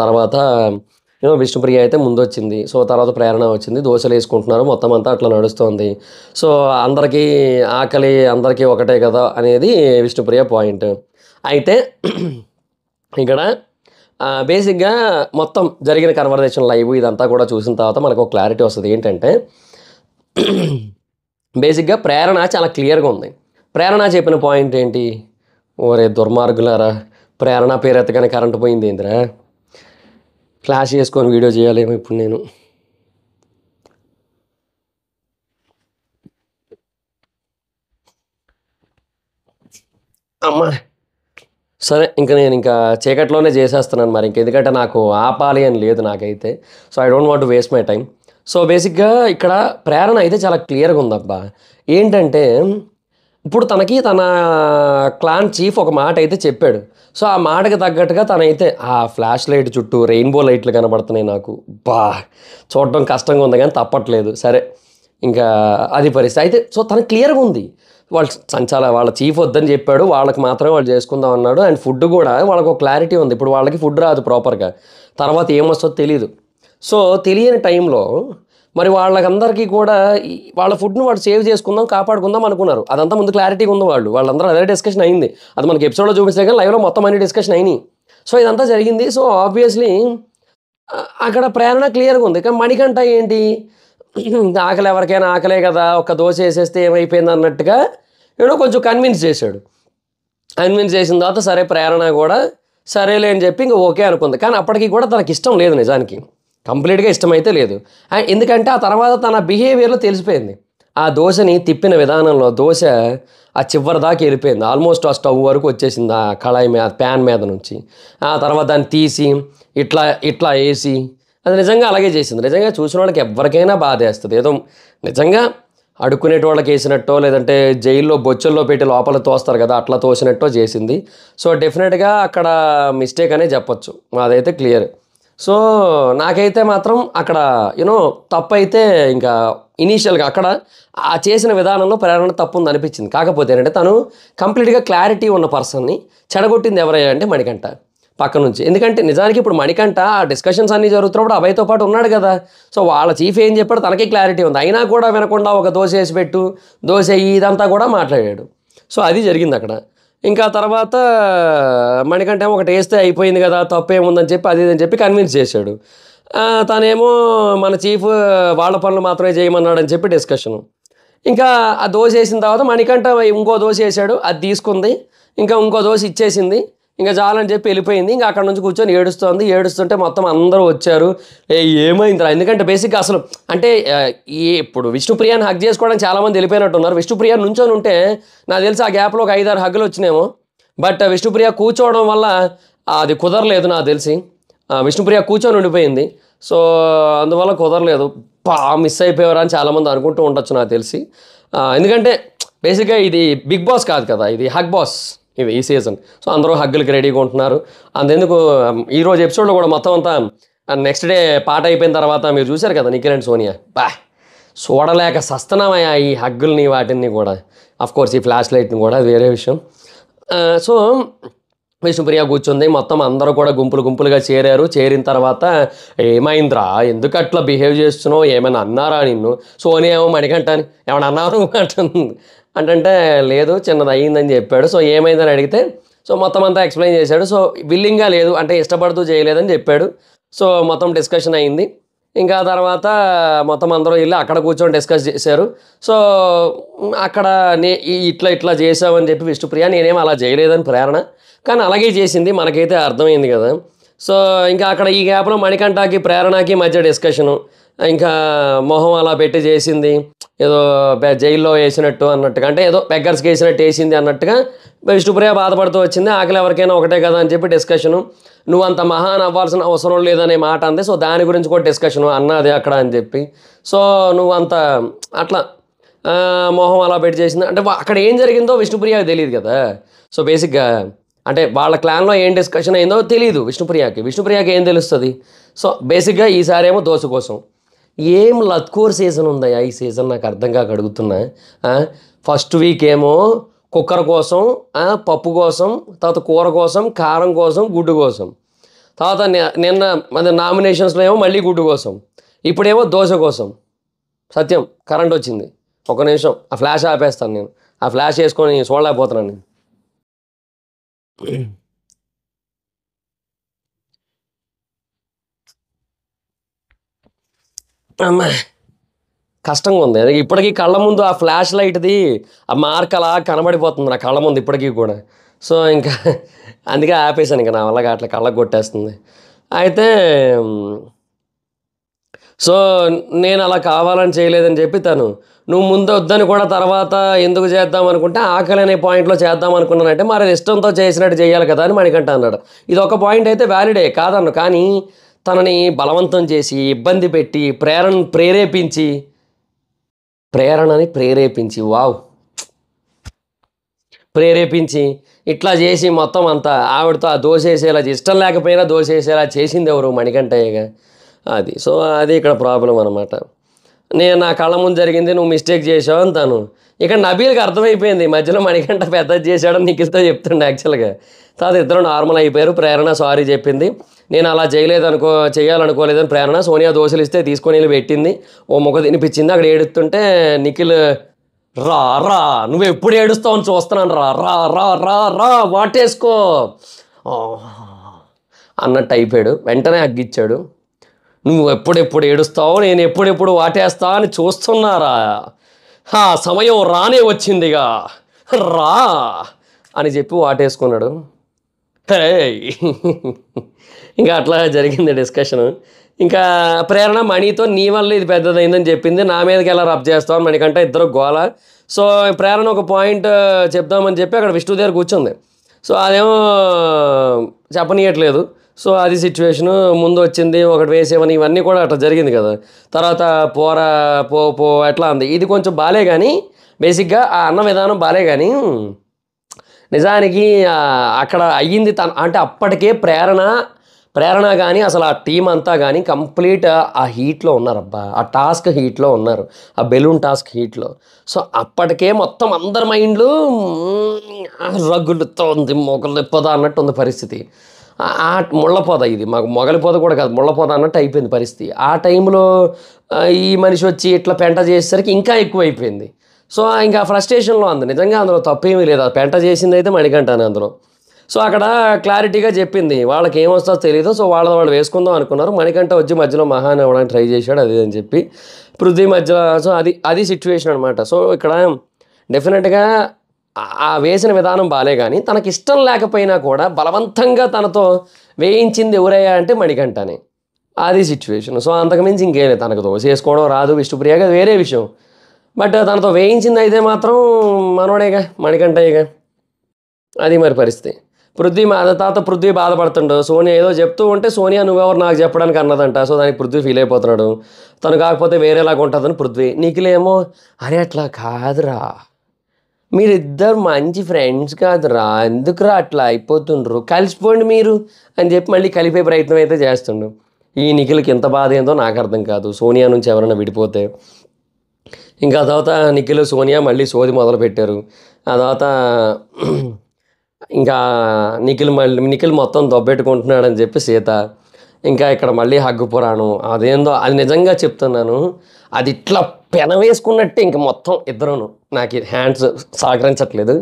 తర్వాత విష్ణుప్రియ అయితే ముందొచ్చింది. సో, తర్వాత ప్రేరణ వచ్చింది. దోసలేసుకుంటున్నారు. మొత్తం అంతా అట్లా నడుస్తోంది. సో, అందరికీ ఆకలి అందరికీ ఒకటే కదా అనేది విష్ణుప్రియ పాయింట్. అయితే ఇక్కడ బేసిక్‌గా మొత్తం జరిగిన కన్వర్జేషన్ లైవ్ ఇదంతా కూడా చూసిన తర్వాత మనకు ఒక క్లారిటీ వస్తది. ఏంటంటే బేసిక్‌గా ప్రేరణ చాలా క్లియర్‌గా ఉంది. ప్రేరణ చెప్పిన పాయింట్ ఏంటి? ఓరే దుర్మార్గులారా! ప్రేరణ పేరెత్తగానే కరెంట్ పోయిందేందిరా? ఫ్లాష్ చేసుకొని వీడియో చేయాలేమో ఇప్పుడు నేను. అమ్మా! సరే నేను చీకట్లోనే చేసేస్తున్నాను మరి. ఎందుకంటే నాకు ఆపాలి అని లేదు నాకైతే. So, I don't want to waste my time. So, బేసిక్‌గా ఇక్కడ ప్రేరణ అయితే చాలా క్లియర్‌గా ఉందబ్బా! ఏంటంటే ఇప్పుడు తనకి తన క్లాన్ చీఫ్ ఒక మాట అయితే చెప్పాడు. సో, ఆ మాటకి తగ్గట్టుగా తనైతే ఆ ఫ్లాష్ లైట్ చుట్టూ రెయిన్బో లైట్లు కనబడుతున్నాయి నాకు. చూడడం కష్టంగా ఉంది కానీ తప్పట్లేదు. సరే ఇంకా అది పరిస్థితి. అయితే సో, తనకు క్లియర్‌గా ఉంది. వాళ్ళ చీఫ్ వద్దని చెప్పాడు. వాళ్ళకి మాత్రమే వాళ్ళు చేసుకుందాం అన్నాడు. అండ్ ఫుడ్ కూడా వాళ్ళకి ఒక క్లారిటీ ఉంది. ఇప్పుడు వాళ్ళకి ఫుడ్ రాదు ప్రాపర్‌గా. తర్వాత ఏమొస్తుందో తెలీదు. సో, తెలియని టైంలో మరి వాళ్ళకందరికీ కూడా వాళ్ళ ఫుడ్‌ని వాళ్ళు సేవ్ చేసుకుందాం, కాపాడుకుందాం అనుకున్నారు. అదంతా ముందు క్లారిటీగా ఉంది వాళ్ళు. వాళ్ళందరూ అదే డిస్కషన్ అయింది. అది మనకి ఎపిసోడ్‌లో చూపిస్తే కానీ లైవ్‌లో మొత్తం అన్ని డిస్కషన్ అయినాయి. సో, ఇదంతా జరిగింది. సో, ఆబ్వియస్‌లీ అక్కడ ప్రేరణ క్లియర్‌గా ఉంది. కానీ మణికంఠ ఏంటి ఆకలి ఎవరికైనా ఆకలే కదా! ఒక్క దోస ఏసేస్తే ఏమైపోయింది అన్నట్టుగా కొంచెం కన్విన్స్ చేశాడు. కన్విన్స్ చేసిన తర్వాత సరే ప్రేరణ కూడా సరేలే అని చెప్పి ఇంక ఓకే అనుకుంది. కానీ అప్పటికి కూడా తనకి ఇష్టం లేదు నిజానికి. కంప్లీట్‌గా ఇష్టమైతే లేదు. ఎందుకంటే ఆ తర్వాత తన బిహేవియర్‌లో తెలిసిపోయింది. ఆ దోసని తిప్పిన విధానంలో దోస ఆ చివరి దాకా వెళ్ళిపోయింది. ఆల్మోస్ట్ ఆ స్టవ్ వరకు వచ్చేసింది ఆ కళాయి మీద ప్యాన్ మీద నుంచి. ఆ తర్వాత దాన్ని తీసి ఇట్లా వేసి అది నిజంగా అలాగే చేసింది. నిజంగా చూసిన వాళ్ళకి ఎవరికైనా బాధేస్తుంది. ఏదో నిజంగా అడుక్కునేటోళ్ళకి వేసినట్టో లేదంటే జైల్లో బొచ్చుల్లో పెట్టి లోపల తోస్తారు కదా అట్లా తోసినట్టో చేసింది. సో, డెఫినెట్‌గా అక్కడ మిస్టేక్ అనే చెప్పొచ్చు. అదైతే క్లియర్. సో, నాకైతే మాత్రం అక్కడ తప్పైతే ఇంకా ఇనీషియల్‌గా అక్కడ ఆ చేసిన విధానంలో ప్రేరణ తప్పుంది అనిపించింది. కాకపోతే ఏంటంటే తను కంప్లీట్‌గా క్లారిటీ ఉన్న పర్సన్‌ని చెడగొట్టింది ఎవరయ్యా అంటే మణికంఠ పక్క నుంచి. ఎందుకంటే నిజానికి ఇప్పుడు మణికంఠ ఆ డిస్కషన్స్ అన్నీ జరుగుతున్నప్పుడు అభయ్‌తో పాటు ఉన్నాడు కదా! సో, వాళ్ళ చీఫ్ ఏం చెప్పాడో తనకే క్లారిటీ ఉంది. అయినా కూడా వినకుండా ఒక దోస ఏసి పెట్టు, దోస ఎయ్యి ఇదంతా కూడా మాట్లాడాడు. సో, అది జరిగిందక్కడ. ఇంకా తర్వాత మణికంఠ ఏమో ఒకటి వేస్తే అయిపోయింది కదా తప్పేముందని చెప్పి అది ఇది అని చెప్పి కన్విన్స్ చేశాడు. తనేమో మన చీఫ్ వాళ్ళ పనులు మాత్రమే చేయమన్నాడని చెప్పి డిస్కషను. ఇంకా ఆ దోస వేసిన తర్వాత మణికంఠ ఇంకో దోస వేసాడు. అది తీసుకుంది. ఇంకా ఇంకో దోస ఇచ్చేసింది. ఇంకా చాలని చెప్పి వెళ్ళిపోయింది. ఇంకా అక్కడ నుంచి కూర్చొని ఏడుస్తోంది. ఏడుస్తుంటే మొత్తం అందరూ వచ్చారు. ఏమైందిరా? ఎందుకంటే బేసిక్‌గా అసలు అంటే ఇప్పుడు విష్ణుప్రియని హగ్ చేసుకోవడానికి చాలామంది వెళ్ళిపోయినట్టున్నారు. విష్ణుప్రియ నుంచొని ఉంటే నాకు తెలిసి ఆ గ్యాప్‌లో ఒక 5, 6 హగ్గులు వచ్చినాయేమో. బట్ విష్ణుప్రియ కూర్చోవడం వల్ల అది కుదరలేదు నాకు తెలిసి. విష్ణుప్రియ కూర్చొని ఉండిపోయింది. సో, అందువల్ల కుదరలేదు. మిస్ అయిపోయారా అని చాలామంది అనుకుంటూ ఉండొచ్చు నాకు తెలిసి. ఎందుకంటే బేసిక్‌గా ఇది బిగ్ బాస్ కాదు కదా! ఇది హగ్ బాస్ ఈ సీజన్. సో, అందరూ హగ్గులకి రెడీగా ఉంటున్నారు. అంతెందుకు ఈరోజు ఎపిసోడ్‌లో కూడా మొత్తం అంతా నెక్స్ట్ డే పాట అయిపోయిన తర్వాత మీరు చూశారు కదా నిఖిల్ అండ్ సోనియా. చూడలేక సస్తనమయ్యా ఈ హగ్గుల్ని వాటిని కూడా. అఫ్‌కోర్స్ ఈ ఫ్లాష్ లైట్‌ని కూడా అది వేరే విషయం. సో, విష్ణుప్రియ కూర్చుంది. మొత్తం అందరూ కూడా గుంపులుగా చేరారు. చేరిన తర్వాత ఏమైందిరా? ఎందుకు అట్లా బిహేవ్ చేస్తున్నావు? ఏమైనా అన్నారా నిన్ను? సోనియా ఏమో మణికంఠని ఏమన్నా అన్నారు అంటుంది. అంటే లేదు చిన్నది అయ్యిందని చెప్పాడు. సో, ఏమైందని అడిగితే సో, మొత్తం అంతా ఎక్స్ప్లెయిన్ చేశాడు. సో, విల్లింగ్‌గా లేదు అంటే ఇష్టపడుతూ చేయలేదని చెప్పాడు. సో, మొత్తం డిస్కషన్ అయింది. ఇంకా తర్వాత మొత్తం అందరూ వెళ్ళి అక్కడ కూర్చొని డిస్కస్ చేశారు. సో, అక్కడ ఇట్లా చేసావని చెప్పి విష్ణుప్రియ నేనేం అలా చేయలేదని ప్రేరణ. కానీ అలాగే చేసింది మనకైతే అర్థమైంది కదా! సో, ఇంకా అక్కడ ఈ గ్యాప్‌లో మణికంఠకి, ప్రేరణకి మధ్య డిస్కషను. ఇంకా మొహం అలా పెట్టి చేసింది. ఏదో జైల్లో వేసినట్టు అన్నట్టుగా అంటే ఏదో బెగ్గర్స్‌కి వేసినట్టు వేసింది అన్నట్టుగా విష్ణుప్రియ బాధపడుతూ వచ్చింది. ఆకలి ఎవరికైనా ఒకటే కదా అని చెప్పి డిస్కషను. నువ్వంత మహాన్ అవ్వాల్సిన అవసరం లేదనే మాట అంది. సో, దాని గురించి కూడా డిస్కషను అన్నది అక్కడ అని చెప్పి. సో, నువ్వంత అట్లా మొహం అలా పెట్టి చేసింది. అంటే అక్కడ ఏం జరిగిందో విష్ణుప్రియకి తెలియదు కదా! సో, బేసిక్‌గా అంటే వాళ్ళ క్లాన్‌లో ఏం డిస్కషన్ అయిందో తెలీదు విష్ణుప్రియకి. విష్ణుప్రియకి ఏం తెలుస్తుంది? సో, బేసిక్‌గా ఈసారేమో దోస కోసం. ఏం లత్కోర్ సీజన్ ఉందయ్యా ఈ సీజన్ నాకు అర్థం కాక అడుగుతున్నా. ఫస్ట్ వీక్ ఏమో కుక్కర్ కోసం, పప్పు కోసం, తర్వాత కూర కోసం, కారం కోసం, గుడ్డు కోసం, తర్వాత నిన్న మన నామినేషన్స్లో ఏమో మళ్ళీ గుడ్డు కోసం, ఇప్పుడేమో దోశ కోసం. సత్యం కరెంట్ వచ్చింది, ఒక నిమిషం ఆ ఫ్లాష్ ఆపేస్తాను నేను, ఆ ఫ్లాష్ వేసుకొని చూడలేకపోతున్నాను నేను. అమ్మా కష్టంగా ఉంది. ఇప్పటికీ కళ్ళ ముందు ఆ ఫ్లాష్ లైట్ది ఆ మార్క్ అలా కనబడిపోతుంది నా కళ్ళ ముందు ఇప్పటికీ కూడా. సో ఇంకా అందుకే ఆపేసాను, ఇంకా నా వల్ల అట్లా కళ్ళకు కొట్టేస్తుంది. అయితే సో నేను అలా కావాలని చేయలేదని చెప్పి తను, నువ్వు ముందు వద్దని కూడా తర్వాత ఎందుకు చేద్దాం అనుకుంటే ఆకలి అనే పాయింట్లో చేద్దాం అనుకున్నానంటే మరి అది ఇష్టంతో చేసినట్టు చేయాలి కదా అని మణికంఠ అన్నాడు. ఇది ఒక పాయింట్ అయితే వ్యాలిడే కాదన్ను, కానీ తనని బలవంతం చేసి ఇబ్బంది పెట్టి ప్రేరణని ప్రేరేపించి వావ్ ప్రేరేపించి ఇట్లా చేసి మొత్తం అంతా ఆవిడతో ఆ దోశ వేసేలా, ఇష్టం లేకపోయినా దోశ వేసేలా చేసింది ఎవరు? మణికంఠయ్యగా. అది సో అది ఇక్కడ ప్రాబ్లం అనమాట. నేను నా కళ్ళ ముందు జరిగింది, నువ్వు మిస్టేక్ చేసావు అని తను. ఇక్కడ నబీల్కి అర్థమైపోయింది మధ్యలో మణికంఠ పెద్దది చేశాడని నిఖిల్తో చెప్తుండే యాక్చువల్గా. తర్వాత ఇద్దరు నార్మల్ అయిపోయారు. ప్రేరణ సారీ చెప్పింది, నేను అలా చేయాలనుకోలేదని. ప్రేరణ సోనియా దోశలు ఇస్తే తీసుకొని వెళ్ళి పెట్టింది, ఓ మొక్క తినిపించింది. అక్కడ ఏడుస్తుంటే నిఖిల్ రా రా నువ్వు ఎప్పుడు ఏడుస్తావు అని చూస్తున్నాను, రా రా రా రా రా వాటేసుకో అన్నట్టు అయిపోయాడు. వెంటనే అగ్గిచ్చాడు, నువ్వు ఎప్పుడెప్పుడు ఏడుస్తావు, నేను ఎప్పుడెప్పుడు వాటేస్తా అని చూస్తున్నారా, సమయం రానే వచ్చిందిగా రా అని చెప్పి వాటేసుకున్నాడు. ఇంకా అట్లా జరిగింది డిస్కషను. ఇంకా ప్రేరణ మణితో నీ వల్ల ఇది పెద్దదైందని చెప్పింది, నా మీదకి ఎలా రబ్ చేస్తామని మణికంటే ఇద్దరు గోల. సో ప్రేరణ ఒక పాయింట్ చెప్దామని చెప్పి అక్కడ విష్ణు దగ్గర కూర్చుంది. సో అదేమో చెప్పనీయట్లేదు. సో అది సిచ్యువేషను. ముందు వచ్చింది ఒకటి వేసేవని, ఇవన్నీ కూడా అట్లా జరిగింది కదా. తర్వాత పో ఎట్లా ఉంది. ఇది కొంచెం బాలే కానీ బేసిక్గా ఆ అన్న విధానం బాలే కానీ నిజానికి అక్కడ అయ్యింది అంటే అప్పటికే ప్రేరణ కానీ అసలు ఆ టీం అంతా కానీ కంప్లీట్ ఆ హీట్లో ఉన్నారబ్బా, ఆ టాస్క్ హీట్లో ఉన్నారు, ఆ బెలూన్ టాస్క్ హీట్లో. సో అప్పటికే మొత్తం అందరి మైండ్లు రగులుతో ఉంది, మొగలిపోదా అన్నట్టు ఉంది పరిస్థితి. ఆ ముళ్ళపోద, ఇది మాకు మొగలిపోద కూడా కాదు, ముళ్ళపోద అన్నట్టు అయిపోయింది పరిస్థితి. ఆ టైంలో ఈ మనిషి వచ్చి ఇట్లా పెంట చేసేసరికి ఇంకా ఎక్కువ అయిపోయింది. సో ఇంకా ఫ్రస్ట్రేషన్లో ఉంది. నిజంగా అందులో తప్పేమీ లేదు, అది పెంట చేసింది అయితే మణికంఠనే అందులో. సో అక్కడ క్లారిటీగా చెప్పింది, వాళ్ళకి ఏమొస్తుందో తెలియదు, సో వాళ్ళు వేసుకుందాం అనుకున్నారు. మణికంఠ వచ్చి మధ్యలో మహాన్ అవ్వడానికి ట్రై చేశాడు, అది అని చెప్పి పృథ్వీ మధ్యలో. సో అది సిచ్యువేషన్ అనమాట. సో ఇక్కడ డెఫినెట్గా ఆ వేసిన విధానం బాలే కానీ తనకి ఇష్టం లేకపోయినా కూడా బలవంతంగా తనతో వేయించింది ఎవరయ్యా అంటే మణికంఠనే. అది సిచ్యువేషన్. సో అంతకుమించి ఇంకేం లేదు. తనకు దోశ వేసుకోవడం రాదు, విష్ణుప్రియగా వేరే విషయం. బట్ తనతో వేయించింది అయితే మాత్రం మనోడేగా, మణికంఠయ్యగా. అది మరి పరిస్థితి. పృథ్వీ బాధపడుతుండు. సోనియా ఏదో చెప్తూ ఉంటే సోనియా నువ్వెవరు నాకు చెప్పడానికి అన్నదంట. సో దానికి పృథ్వీ ఫీల్ అయిపోతున్నాడు. తను కాకపోతే వేరేలాగా ఉంటుందని పృథ్వీ. నిఖిలేమో అరే అట్లా కాదురా, మీరిద్దరు మంచి ఫ్రెండ్స్ కాదురా, ఎందుకురా అట్లా అయిపోతుండ్రు, కలిసిపోండి మీరు అని చెప్పి మళ్ళీ కలిపే ప్రయత్నం అయితే చేస్తుండు. ఈ నిఖిల్కి ఎంత బాధ ఏందో నాకు అర్థం కాదు, సోనియా నుంచి ఎవరైనా విడిపోతే. ఇంకా తర్వాత నిఖిల్ సోనియా మళ్ళీ సోది మొదలు పెట్టారు. ఆ తర్వాత ఇంకా నిఖిల్ మొత్తం దొబ్బెట్టుకుంటున్నాడని చెప్పి సీత. ఇంకా ఇక్కడ మళ్ళీ హగ్గు పురాణం. అదేందో అది నిజంగా చెప్తున్నాను, అది ఇట్లా పెనవేసుకున్నట్టే ఇంక మొత్తం ఇద్దరును. నాకు హ్యాండ్స్ సహకరించట్లేదు,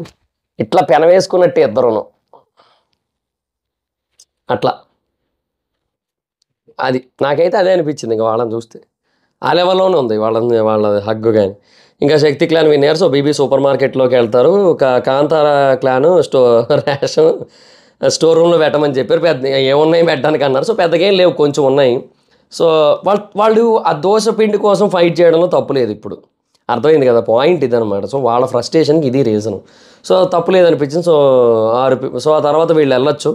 ఇట్లా పెనవేసుకున్నట్టే ఇద్దరును అట్లా. అది నాకైతే అదే అనిపించింది. ఇంకా వాళ్ళని చూస్తే ఆ లెవెల్లోనే ఉంది వాళ్ళ హగ్గు. కానీ ఇంకా శక్తి క్లాన్ విన్నారు. సో బీబీ సూపర్ మార్కెట్లోకి వెళ్తారు. కాంతార క్లాను రేషన్ స్టోర్ రూమ్లో పెట్టమని చెప్పారు. పెద్ద ఏమున్నాయి పెట్టడానికి అన్నారు. సో పెద్దగా ఏం లేవు, కొంచెం ఉన్నాయి. సో వాళ్ళు ఆ దోశ పిండి కోసం ఫైట్ చేయడంలో తప్పు లేదు. ఇప్పుడు అర్థమైంది కదా పాయింట్, ఇదనమాట. సో వాళ్ళ ఫ్రస్ట్రేషన్కి ఇది రీజను. సో తప్పు లేదనిపించింది. సో ఆ తర్వాత వీళ్ళు వెళ్ళొచ్చు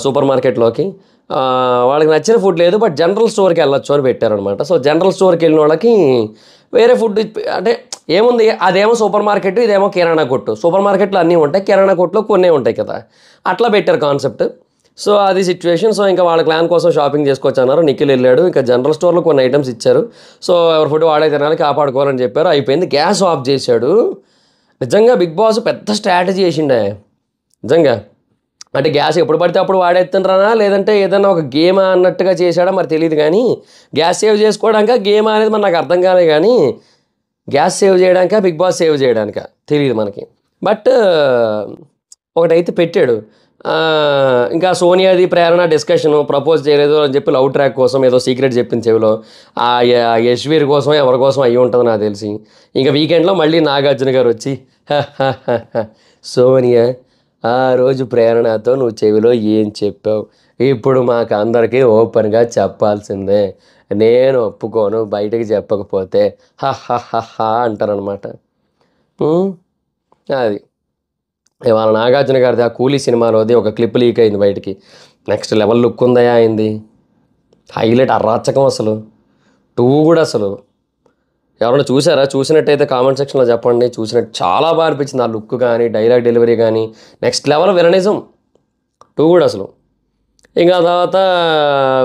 సూపర్ మార్కెట్లోకి. వాళ్ళకి నచ్చిన ఫుడ్ లేదు, బట్ జనరల్ స్టోర్కి వెళ్ళొచ్చు అని పెట్టారనమాట. సో జనరల్ స్టోర్కి వెళ్ళిన వాళ్ళకి వేరే ఫుడ్ అంటే ఏముంది, అదేమో సూపర్ మార్కెట్, ఇదేమో కిరాణా కొట్టు. సూపర్ మార్కెట్లో అన్నీ ఉంటాయి, కిరాణా కొట్టులో కొన్నే ఉంటాయి కదా, అట్లా పెట్టారు కాన్సెప్ట్. సో అది సిచ్యువేషన్. సో ఇంకా వాళ్ళ క్లాన్ కోసం షాపింగ్ చేసుకోవచ్చు అన్నారు. నిఖిల్ వెళ్ళాడు. ఇంకా జనరల్ స్టోర్లో కొన్ని ఐటమ్స్ ఇచ్చారు. సో ఎవరి ఫుడ్ వాడే తినాలి, కాపాడుకోవాలని చెప్పారు. అయిపోయింది. గ్యాస్ ఆఫ్ చేశాడు. నిజంగా బిగ్ బాస్ పెద్ద స్ట్రాటజీ వేసిండే నిజంగా. అంటే గ్యాస్ ఎప్పుడు పడితే అప్పుడు వాడేస్తుండ్రానా, లేదంటే ఏదైనా ఒక గేమ్ అన్నట్టుగా చేశాడా మరి తెలియదు. కానీ గ్యాస్ సేవ్ చేసుకోవడానిక గేమ్ అనేది మరి నాకు అర్థం కాలే. కానీ గ్యాస్ సేవ్ చేయడానిక బిగ్ బాస్ సేవ్ చేయడానిక తెలియదు మనకి. బట్ ఒకటైతే పెట్టాడు. ఇంకా సోనియాది ప్రేరణ డిస్కషను ప్రపోజ్ చేయలేదు అని చెప్పి లవ్ ట్రాక్ కోసం ఏదో సీక్రెట్ చెప్పింది చెవిలో. యశ్వీర్ కోసం ఎవరి కోసం అయ్యి ఉంటుంది నాకు తెలిసి. ఇంకా వీకెండ్లో మళ్ళీ నాగార్జున గారు వచ్చి సోనియా ఆ రోజు ప్రేరణతో నువ్వు చెవిలో ఏం చెప్పావు, ఇప్పుడు మాకు అందరికీ ఓపెన్గా చెప్పాల్సిందే, నేను ఒప్పుకోను బయటకు చెప్పకపోతే అంటారనమాట. అది ఇవాళ నాగార్జున గారిది ఆ కూలీ సినిమాలోది ఒక క్లిప్ లీక్ అయింది బయటికి. నెక్స్ట్ లెవెల్ లుక్ ఉందయా అయింది, హైలైట్ అరాచకం అసలు. 2 కూడా అసలు ఎవరైనా చూసారా? చూసినట్టయితే కామెంట్ సెక్షన్లో చెప్పండి. చూసినట్టు చాలా బాగా అనిపించింది ఆ లుక్ కానీ డైలాగ్ డెలివరీ కానీ నెక్స్ట్ లెవెల్ విలనిజం 2 కూడా అసలు. ఇంకా తర్వాత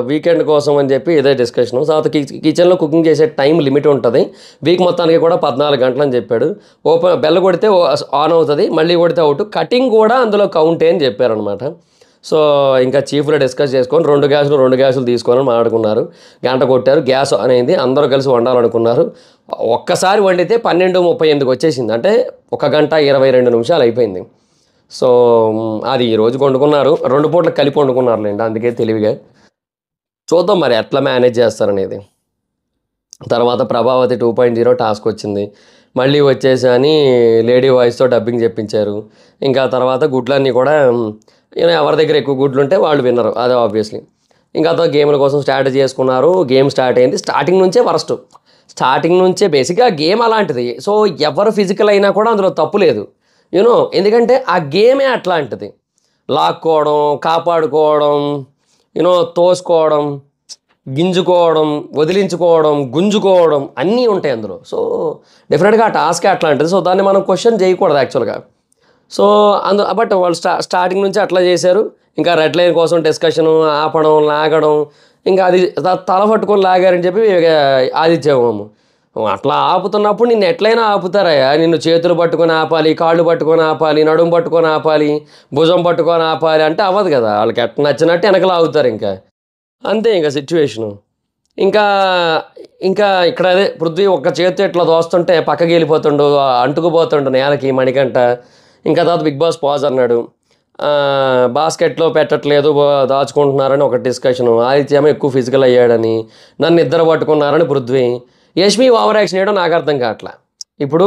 వీకెండ్ కోసం అని చెప్పి ఇదే డిస్కషను. తర్వాత కిచెన్లో కుకింగ్ చేసే టైం లిమిట్ ఉంటుంది, వీక్ మొత్తానికి కూడా 14 గంటలు అని చెప్పాడు. ఓపెన్ బెల్ కొడితే ఆన్ అవుతుంది, మళ్ళీ కొడితే అవుట్, కటింగ్ కూడా అందులో కౌంటే అని చెప్పారనమాట. సో ఇంకా చీఫ్లో డిస్కస్ చేసుకొని 2 గ్యాసులు తీసుకొని మాట్లాడుకున్నారు. గంట కొట్టారు, గ్యాస్ అనేది అందరూ కలిసి వండాలనుకున్నారు. ఒక్కసారి వండితే 12:38 వచ్చేసింది, అంటే 1 గంట 22 నిమిషాలు అయిపోయింది. సో అది ఈరోజు వండుకున్నారు, 2 పూటలకు కలిపి వండుకున్నారులేండి, అందుకే తెలివిగా. చూద్దాం మరి ఎట్లా మేనేజ్ చేస్తారనేది. తర్వాత ప్రభావతి 2.0 టాస్క్ వచ్చింది, మళ్ళీ వచ్చేసి అని లేడీ వాయిస్తో డబ్బింగ్ చెప్పించారు. ఇంకా తర్వాత గుడ్లన్నీ కూడా ఎవరి దగ్గర ఎక్కువ గుడ్లు ఉంటే వాళ్ళు విన్నరు, అదే ఆబ్వియస్లీ. ఇంకా గేమ్ల కోసం స్ట్రాటజీ చేసుకున్నారు. గేమ్ స్టార్ట్ అయింది, స్టార్టింగ్ నుంచే వరస్ట్, స్టార్టింగ్ నుంచే బేసిక్గా గేమ్ అలాంటిది. సో ఎవరు ఫిజికల్ అయినా కూడా అందులో తప్పు లేదు, ఎందుకంటే ఆ గేమే అట్లాంటిది. లాక్కోవడం, కాపాడుకోవడం, తోసుకోవడం, గింజుకోవడం, వదిలించుకోవడం, గుంజుకోవడం అన్నీ ఉంటాయి అందులో. సో డెఫినెట్గా ఆ టాస్కే అట్లాంటిది. సో దాన్ని మనం క్వశ్చన్ చేయకూడదు యాక్చువల్గా. సో బట్ వాళ్ళు స్టార్టింగ్ నుంచి అట్లా చేశారు. ఇంకా రెడ్ లైన్ కోసం డిస్కషను, ఆపడం, లాగడం, ఇంకా అది తల పట్టుకొని లాగారని చెప్పి ఆదిత్యము అట్లా ఆపుతున్నప్పుడు నిన్ను ఎట్లయినా ఆపుతారయ్యా. నిన్ను చేతులు పట్టుకొని ఆపాలి, కాళ్ళు పట్టుకొని ఆపాలి, నడుము పట్టుకొని ఆపాలి, భుజం పట్టుకొని ఆపాలి అంటే అవ్వదు కదా. వాళ్ళకి ఎట్లా నచ్చినట్టు వెనకలా ఆగుతారు, ఇంకా అంతే ఇంకా సిచ్యువేషను. ఇంకా ఇంకా ఇక్కడ అదే పృథ్వీ ఒక్క చేతి ఇట్లా దోస్తుంటే పక్కకి వెళ్ళిపోతుండు, అంటుకుపోతుండు నేలకి మణికంట. ఇంకా తర్వాత బిగ్ బాస్ పాజ్ అన్నాడు, బాస్కెట్లో పెట్టట్లేదు దాచుకుంటున్నారని ఒక డిస్కషను. ఆదిత్యమ ఎక్కువ ఫిజికల్ అయ్యాడని, నన్ను ఇద్దరు పట్టుకున్నారని పృథ్వీ. యష్మి ఓవర్ యాక్షన్ చేయడం నాకు అర్థం కావట్లా. ఇప్పుడు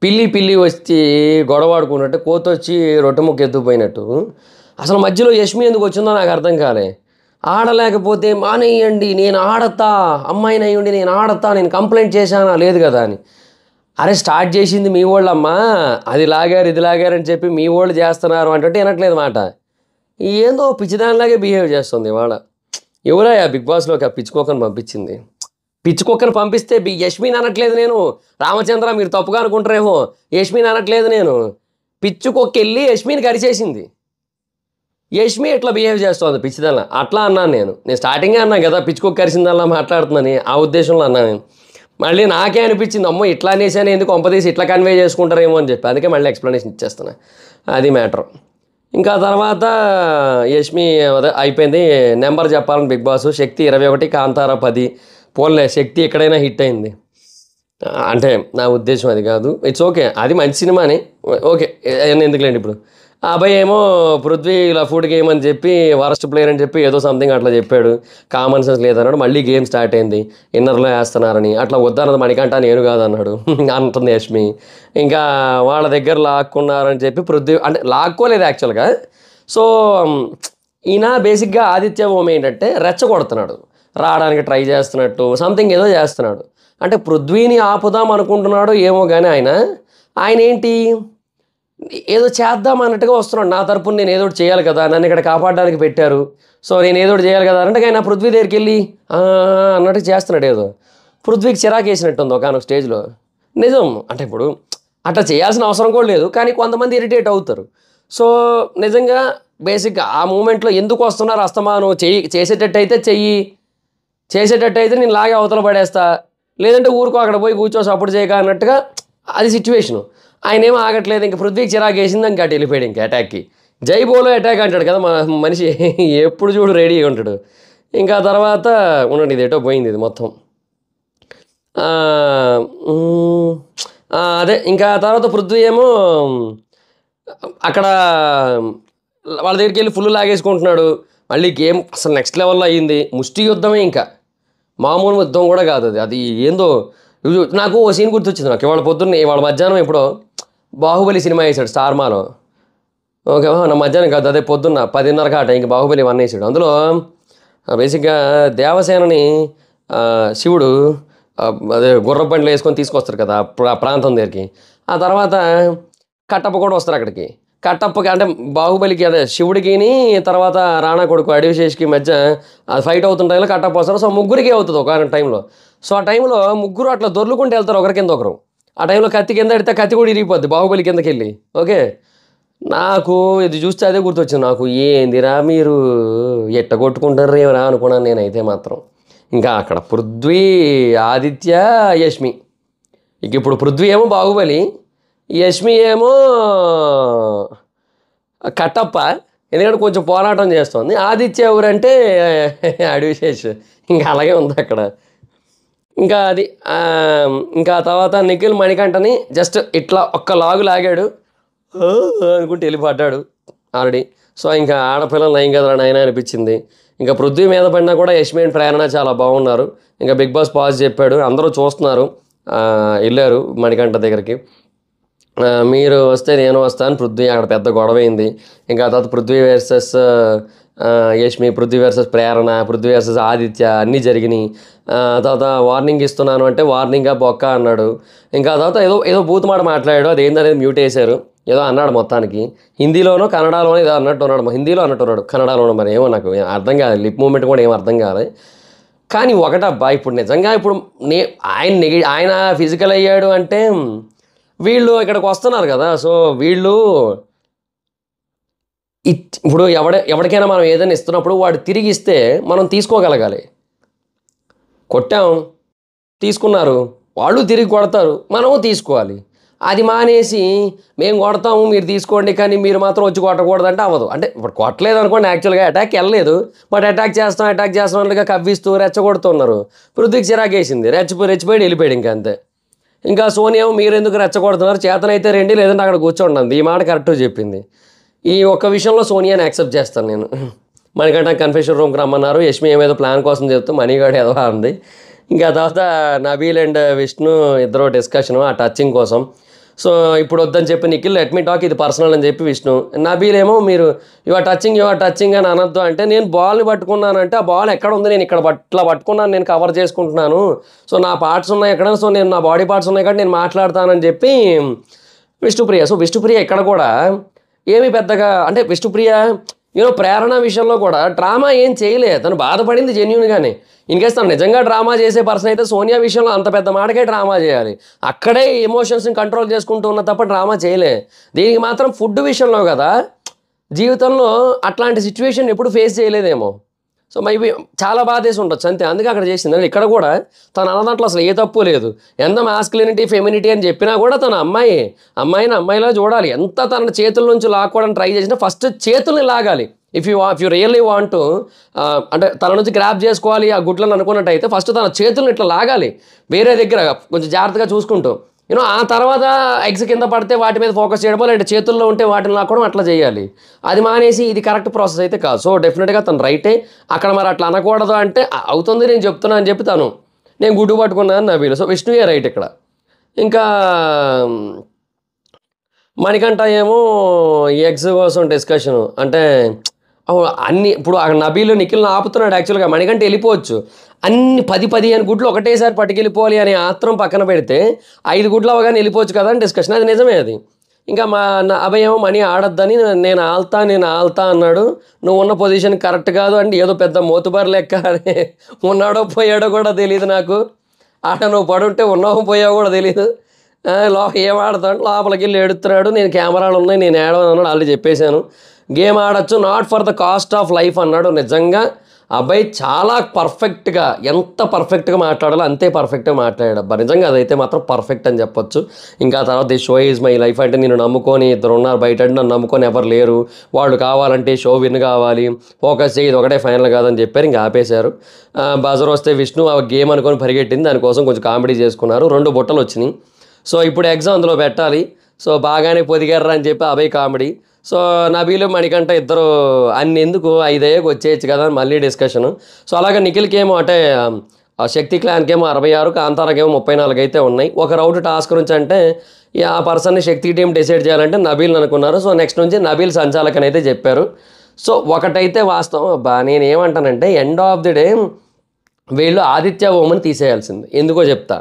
పిల్లి వచ్చి గొడవాడుకున్నట్టు, కోతొచ్చి రొట్టె ముక్క ఎత్తుకుపోయినట్టు అసలు మధ్యలో యష్మి ఎందుకు వచ్చిందో నాకు అర్థం కాలే. ఆడలేకపోతే మానేయండి, నేను ఆడతా, అమ్మాయిని అయ్యండి నేను ఆడతా, నేను కంప్లైంట్ చేశానా లేదు కదా అని. అరే స్టార్ట్ చేసింది మీ వాళ్ళమ్మా, అది లాగారు ఇది లాగారు అని చెప్పి మీ వాళ్ళు చేస్తున్నారు అంటే వినట్లేదు మాట. ఏందో పిచ్చిదానిలాగే బిహేవ్ చేస్తుంది వాళ్ళ. ఎవరా బిగ్ బాస్లోకి ఆ పిచ్చుకోకని పంపించింది? పిచ్చుకోకని పంపిస్తే యష్మిని అనట్లేదు నేను, రామచంద్ర మీరు తప్పుగా అనుకుంటారేమో, యష్మిని అనట్లేదు నేను. పిచ్చుకొక్కెళ్ళి యష్మిని కరిచేసింది. యష్మి ఎట్లా బిహేవ్ చేస్తుంది పిచ్చిదల్లా అట్లా అన్నాను నేను స్టార్టింగే అన్నాను కదా, పిచ్చుకొక్క కరిసిందల్లా మాట్లాడుతుందని, ఆ ఉద్దేశంలో అన్నాను నేను. మళ్ళీ నాకే అనిపించింది అమ్మో ఇట్లా అనేసాను, ఎందుకు కొంపదీసి ఇట్లా కన్వే చేసుకుంటారేమో అని చెప్పి, అందుకే మళ్ళీ ఎక్స్ప్లెనేషన్ ఇచ్చేస్తున్నా, అది మ్యాటర్. ఇంకా తర్వాత యష్మి అదే అయిపోయింది. నెంబర్ చెప్పాలని బిగ్ బాస్, శక్తి 21, కాంతారా 10. పోన్లే శక్తి ఎక్కడైనా హిట్ అయింది, అంటే నా ఉద్దేశం అది కాదు. ఇట్స్ ఓకే, అది మంచి సినిమాని, ఓకే ఎందుకులేండి. ఇప్పుడు ఆ అబ్బాయి ఏమో పృథ్వీ ఇలా ఫుడ్ గేమ్ అని చెప్పి వరస్ట్ ప్లేయర్ అని చెప్పి ఏదో సంథింగ్ అట్లా చెప్పాడు, కామన్ సెన్స్ లేదన్నాడు. మళ్ళీ గేమ్ స్టార్ట్ అయింది, ఇన్నర్లో వేస్తున్నారని. అట్లా వద్దన్నది మణికంఠ, నేను కాదన్నాడు అంటుంది యష్మి. ఇంకా వాళ్ళ దగ్గర లాక్కున్నారని చెప్పి పృథ్వీ అంటే లాక్కోలేదు యాక్చువల్గా. సో ఈయన బేసిక్గా ఆదిత్య ఓం ఏంటంటే రెచ్చగొడుతున్నాడు, రావడానికి ట్రై చేస్తున్నట్టు సంథింగ్ ఏదో చేస్తున్నాడు. అంటే పృథ్వీని ఆపుదాం అనుకుంటున్నాడు ఏమో, కానీ ఆయన ఏంటి ఏదో చేద్దాం అన్నట్టుగా వస్తున్నాడు. నా తరపున నేను ఏదో చేయాలి కదా, నన్ను ఇక్కడ కాపాడడానికి పెట్టారు, సో నేను ఏదో చేయాలి కదా అంటే ఆయన పృథ్వీ దగ్గరికి వెళ్ళి అన్నట్టు చేస్తున్నాడు. ఏదో పృథ్వీకి చిరాకు వేసినట్టుంది ఒకనొక స్టేజ్లో. నిజం అంటే ఇప్పుడు అట్లా చేయాల్సిన అవసరం కూడా లేదు, కానీ కొంతమంది ఇరిటేట్ అవుతారు. సో నిజంగా బేసిక్గా ఆ మూమెంట్లో ఎందుకు వస్తున్నారు అస్తమానం, చేసేటట్టు అయితే చెయ్యి, చేసేటట్టు అయితే నేను లాగే అవతల పడేస్తా, లేదంటే ఊరుకో అక్కడ పోయి కూర్చో సపోర్ట్ చేయక అన్నట్టుగా అది సిచ్యువేషను. ఆయనేమో ఆగట్లేదు. ఇంక పృథ్వీకి చిరాకు వేసింది. ఇంక అటు వెళ్ళిపోయాడు ఇంకా అటాక్కి. జై బోలో అటాక్ అంటాడు కదా మనిషి. ఎప్పుడు చూడు రెడీగా ఉంటాడు. ఇంకా తర్వాత ఉండండి, ఇది ఎటో పోయింది ఇది మొత్తం. ఆ, అదే ఇంకా తర్వాత పృథ్వీ ఏమో అక్కడ వాళ్ళ దగ్గరికి వెళ్ళి ఫుల్ లాగేసుకుంటున్నాడు. మళ్ళీ గేమ్ అసలు నెక్స్ట్ లెవెల్లో అయ్యింది. ముష్టి యుద్ధమే, ఇంకా మామూలు యుద్ధం కూడా కాదు అది. అది ఏందో నాకు ఓ సీన్ గుర్తొచ్చింది. నాకు ఇవాళ పొద్దున్న ఇవాళ మధ్యాహ్నం ఎప్పుడో బాహుబలి సినిమా వేసాడు స్టార్మాలో. ఓకే, నా మధ్యాహ్నం కాదు, అదే పొద్దున్న 10:30 ఆ టైంకి బాహుబలి 1 వేసాడు. అందులో బేసిక్గా దేవసేనని శివుడు అదే గుర్రబండ్లు వేసుకొని తీసుకొస్తారు కదా ఆ ప్రాంతం దగ్గరికి. ఆ తర్వాత కట్టప్ప కూడా వస్తారు అక్కడికి. కట్టప్పకి అంటే బాహుబలికి అదే శివుడికి తర్వాత రాణా కొడుకు అడివిశేష్కి మధ్య ఫైట్ అవుతున్న టైంలో కట్టప్ప వస్తారు. సో ముగ్గురికి అవుతుంది ఒక టైంలో. సో ఆ టైంలో ముగ్గురు అట్లా దొర్లుకుంటూ వెళ్తారు ఒకరి కింద ఒకరు. ఆ టైంలో కత్తి కింద ఎడితే కత్తి కూడా ఇరిగిపోద్ది బాహుబలి కిందకి వెళ్ళి. ఓకే, నాకు ఇది చూస్తే అదే గుర్తొచ్చింది. నాకు ఏందిరా మీరు ఎట్ట కొట్టుకుంటారు రేవరా అనుకున్నాను నేనైతే మాత్రం. ఇంకా అక్కడ పృథ్వీ, ఆదిత్య, యష్మి. ఇక ఇప్పుడు పృథ్వీ ఏమో బాహుబలి, యష్మి ఏమో కట్టప్ప. ఎందుకంటే కొంచెం పోరాటం చేస్తుంది. ఆదిత్య ఎవరంటే అడివిశేష్. ఇంకా అలాగే ఉంది అక్కడ. ఇంకా అది ఇంకా తర్వాత నిఖిల్ మణికంఠని జస్ట్ ఇట్లా ఒక్క లాగు లాగాడు అనుకుంటే వెళ్ళిపడ్డాడు ఆల్రెడీ. సో ఇంకా ఆడపిల్లలు నయం కదా నాయన అనిపించింది. ఇంకా పృథ్వీ మీద పడినా కూడా యష్మి అండ్ ప్రేరణ చాలా బాగున్నారు. ఇంకా బిగ్ బాస్ పాజ్ చెప్పాడు, అందరూ చూస్తున్నారు. వెళ్ళారు మణికంఠ దగ్గరికి. మీరు వస్తే నేను వస్తాను. పృథ్వీ అక్కడ పెద్ద గొడవ అయింది. ఇంకా తర్వాత పృథ్వీ వర్సెస్ యష్మి, పృథ్వీ వర్సెస్ ప్రేరణ, పృథ్వీ వర్సెస్ ఆదిత్య అన్నీ జరిగినాయి. తర్వాత వార్నింగ్ ఇస్తున్నాను అంటే వార్నింగ్గా బొక్క అన్నాడు. ఇంకా తర్వాత ఏదో ఏదో బూత్ మాట మాట్లాడాడు, అది ఏందనేది మ్యూట్ వేశారు. ఏదో అన్నాడు మొత్తానికి, హిందీలోనో కన్నడలోనో ఏదో అన్నట్టు ఉన్నాడు. హిందీలో అన్నట్టు ఉన్నాడు, కన్నడలోనో మరి ఏమో నాకు అర్థం కాదు. లిప్ మూమెంట్ కూడా ఏం అర్థం కాదు. కానీ ఒకటబ్బా, ఇప్పుడు నిజంగా ఇప్పుడు ఆయన ఫిజికల్ అయ్యాడు అంటే వీళ్ళు ఇక్కడికి వస్తున్నారు కదా. సో వీళ్ళు ఇప్పుడు ఎవరికైనా మనం ఏదైనా ఇస్తున్నప్పుడు వాడు తిరిగి ఇస్తే మనం తీసుకోగలగాలి. కొట్టాం, తీసుకున్నారు, వాళ్ళు తిరిగి కొడతారు, మనము తీసుకోవాలి. అది మానేసి మేము కొడతాము మీరు తీసుకోండి కానీ మీరు మాత్రం వచ్చి కొట్టకూడదంటే అవ్వదు. అంటే ఇప్పుడు కొట్టలేదు అనుకోండి, యాక్చువల్గా అటాక్ వెళ్ళలేదు, బట్ అటాక్ చేస్తున్నట్టుగా కవ్విస్తూ రెచ్చగొడుతున్నారు. పృథ్వీకి చిరాకేసింది, రెచ్చిపోయి వెళ్ళిపోయాడు. ఇంకా అంతే. ఇంకా సోనియా మీరు ఎందుకు రెచ్చగొడుతున్నారు, చేతనైతే రండి లేదంటే అక్కడ కూర్చోండి. ఈ మాట కరెక్ట్గా చెప్పింది. ఈ ఒక్క విషయంలో సోనియాని యాక్సెప్ట్ చేస్తాను నేను. మణికంఠ కన్ఫెషన్ రూమ్కి రమ్మన్నారు. యష్మి ఏమేదో ప్లాన్ కోసం చెప్తూ మణిగాడు ఏదో అంది. ఇంకా తర్వాత నబీల్ అండ్ విష్ణు ఇద్దరు డిస్కషను ఆ టచింగ్ కోసం. సో ఇప్పుడు వద్దని చెప్పి నిఖిల్ లెట్ మీ టాక్, ఇది పర్సనల్ అని చెప్పి విష్ణు. నబీల్ ఏమో మీరు యువర్ టచింగ్ అని అనొద్దు అంటే, నేను బాల్ని పట్టుకున్నానంటే ఆ బాల్ ఎక్కడ ఉంది, నేను ఇక్కడ ఇట్లా పట్టుకున్నాను, నేను కవర్ చేసుకుంటున్నాను, సో నా పార్ట్స్ ఉన్నాయి ఎక్కడ, సో నేను నా బాడీ పార్ట్స్ ఉన్నాయి కాబట్టి నేను మాట్లాడతానని చెప్పి విష్ణుప్రియ. సో విష్ణుప్రియ ఇక్కడ కూడా ఏమి పెద్దగా అంటే విష్ణుప్రియ ప్రేరణ విషయంలో కూడా డ్రామా ఏం చేయలే. తను బాధపడింది జెన్యూన్గానే. ఇన్కేస్ తను నిజంగా డ్రామా చేసే పర్సన్ అయితే సోనియా విషయంలో అంత పెద్ద మాటకే డ్రామా చేయాలి. అక్కడే ఎమోషన్స్ని కంట్రోల్ చేసుకుంటూ ఉన్న తప్ప డ్రామా చేయలే. దీనికి మాత్రం ఫుడ్ విషయంలో కదా, జీవితంలో అట్లాంటి సిచ్యువేషన్ ఎప్పుడు ఫేస్ చేయలేదేమో. సో మైబీ చాలా బాధేసి ఉండొచ్చు అంతే, అందుకే అక్కడ చేసింది. అంటే ఇక్కడ కూడా తను అన్నదాంట్లో అసలు ఏ తప్పు లేదు. ఎంత మాస్కులినిటీ ఫెమినిటీ అని చెప్పినా కూడా తన అమ్మాయిని అమ్మాయిలా చూడాలి. ఎంత తన చేతుల నుంచి లాక్కోవడానికి ట్రై చేసినా ఫస్ట్ చేతుల్ని లాగాలి. If you really want to అంటే తన నుంచి గ్రాప్ చేసుకోవాలి ఆ గుడ్లను అనుకున్నట్టయితే ఫస్ట్ తన చేతులను ఇట్లా లాగాలి, వేరే దగ్గర కొంచెం జాగ్రత్తగా చూసుకుంటూ. ఆ తర్వాత ఎగ్స్ కింద పడితే వాటి మీద ఫోకస్ చేయడమో, లేదంటే చేతుల్లో ఉంటే వాటిని లాక్కోవడం అట్లా చేయాలి. అది మానేసి ఇది కరెక్ట్ ప్రాసెస్ అయితే కాదు. సో డెఫినెట్గా తను రైటే. అక్కడ మరి అట్లా అనకూడదు అంటే అవుతుంది, నేను చెప్తున్నా అని చెప్పి నేను గుడ్డు పట్టుకున్నాను నబీల్. సో విష్ణువే రైట్ ఇక్కడ. ఇంకా మణికంఠ ఏమో ఎగ్స్ కోసం డిస్కషను అంటే అన్ని ఇప్పుడు నబీలు నిఖిల్ని ఆపుతున్నాడు. యాక్చువల్గా మణికంఠ వెళ్ళిపోవచ్చు, అన్ని 10-15 గుడ్లు ఒకటేసారి పట్టుకెళ్ళిపోవాలి అనే ఆత్రం పక్కన పెడితే 5 గుడ్లు అవగానే వెళ్ళిపోవచ్చు కదా అని డిస్కషన్. అది నిజమే అది. ఇంకా అభయేమో మణి ఆడొద్దని నేను ఆల్తా అన్నాడు. నువ్వు ఉన్న పొజిషన్ కరెక్ట్ కాదు అంటే ఏదో పెద్ద మోతుబారు లెక్క ఉన్నాడో పోయాడో కూడా తెలియదు నాకు. ఆడ నువ్వు పడుంటే ఉన్నావో పోయావో కూడా తెలియదు. ఏం ఆడతాడు, లోపలికి వెళ్ళి ఏడుతున్నాడు. నేను కెమెరాలు ఉన్నాయి, నేను ఏడవని అన్నాడు. ఆల్రెడీ చెప్పేశాను. గేమ్ ఆడచ్చు, not for the cost of life అన్నాడు. నిజంగా అబ్బాయి చాలా పర్ఫెక్ట్గా, ఎంత పర్ఫెక్ట్గా మాట్లాడాలో అంతే పర్ఫెక్ట్గా మాట్లాడాడు అబ్బా. నిజంగా అదైతే మాత్రం పర్ఫెక్ట్ అని చెప్పొచ్చు. ఇంకా తర్వాత the show is my life అంటే నేను నమ్ముకొని ఇద్దరు ఉన్నారు బయట అంటే నన్ను నమ్ముకొని ఎవరు లేరు, వాళ్ళు కావాలంటే షో విన్ కావాలి, ఫోకస్ చేయి, ఇది ఒకటే ఫైనల్ కాదని చెప్పారు. ఇంకా ఆపేశారు. బజర్ వస్తే విష్ణు ఆ గేమ్ అనుకొని పరిగెట్టింది, దానికోసం కొంచెం కామెడీ చేసుకున్నారు. 2 బుట్టలు వచ్చినాయి. సో ఇప్పుడు ఎగ్జామ్ అందులో పెట్టాలి. సో బాగానే పొదిగారా అని చెప్పి అభయ్ కామెడీ. సో నబీలు మణికంఠ ఇద్దరు అన్ని ఎందుకు 5 వచ్చేయచ్చు కదా అని మళ్ళీ డిస్కషను. సో అలాగే నిఖిల్కేమో అంటే ఆ శక్తి క్లాన్కేమో 66, కాంతారాకేమో 34 అయితే ఉన్నాయి. ఒక రౌండ్ టాస్క్ నుంచి అంటే ఆ పర్సన్ని శక్తి టీం డిసైడ్ చేయాలంటే నబీల్ అనుకున్నారు. సో నెక్స్ట్ నుంచి నబీల్ సంచాలకని అయితే చెప్పారు. సో ఒకటైతే వాస్తవం అబ్బా, నేను ఏమంటానంటే ఎండ్ ఆఫ్ ది డే వీళ్ళు ఆదిత్య ఓమని తీసేయాల్సింది. ఎందుకో చెప్తా.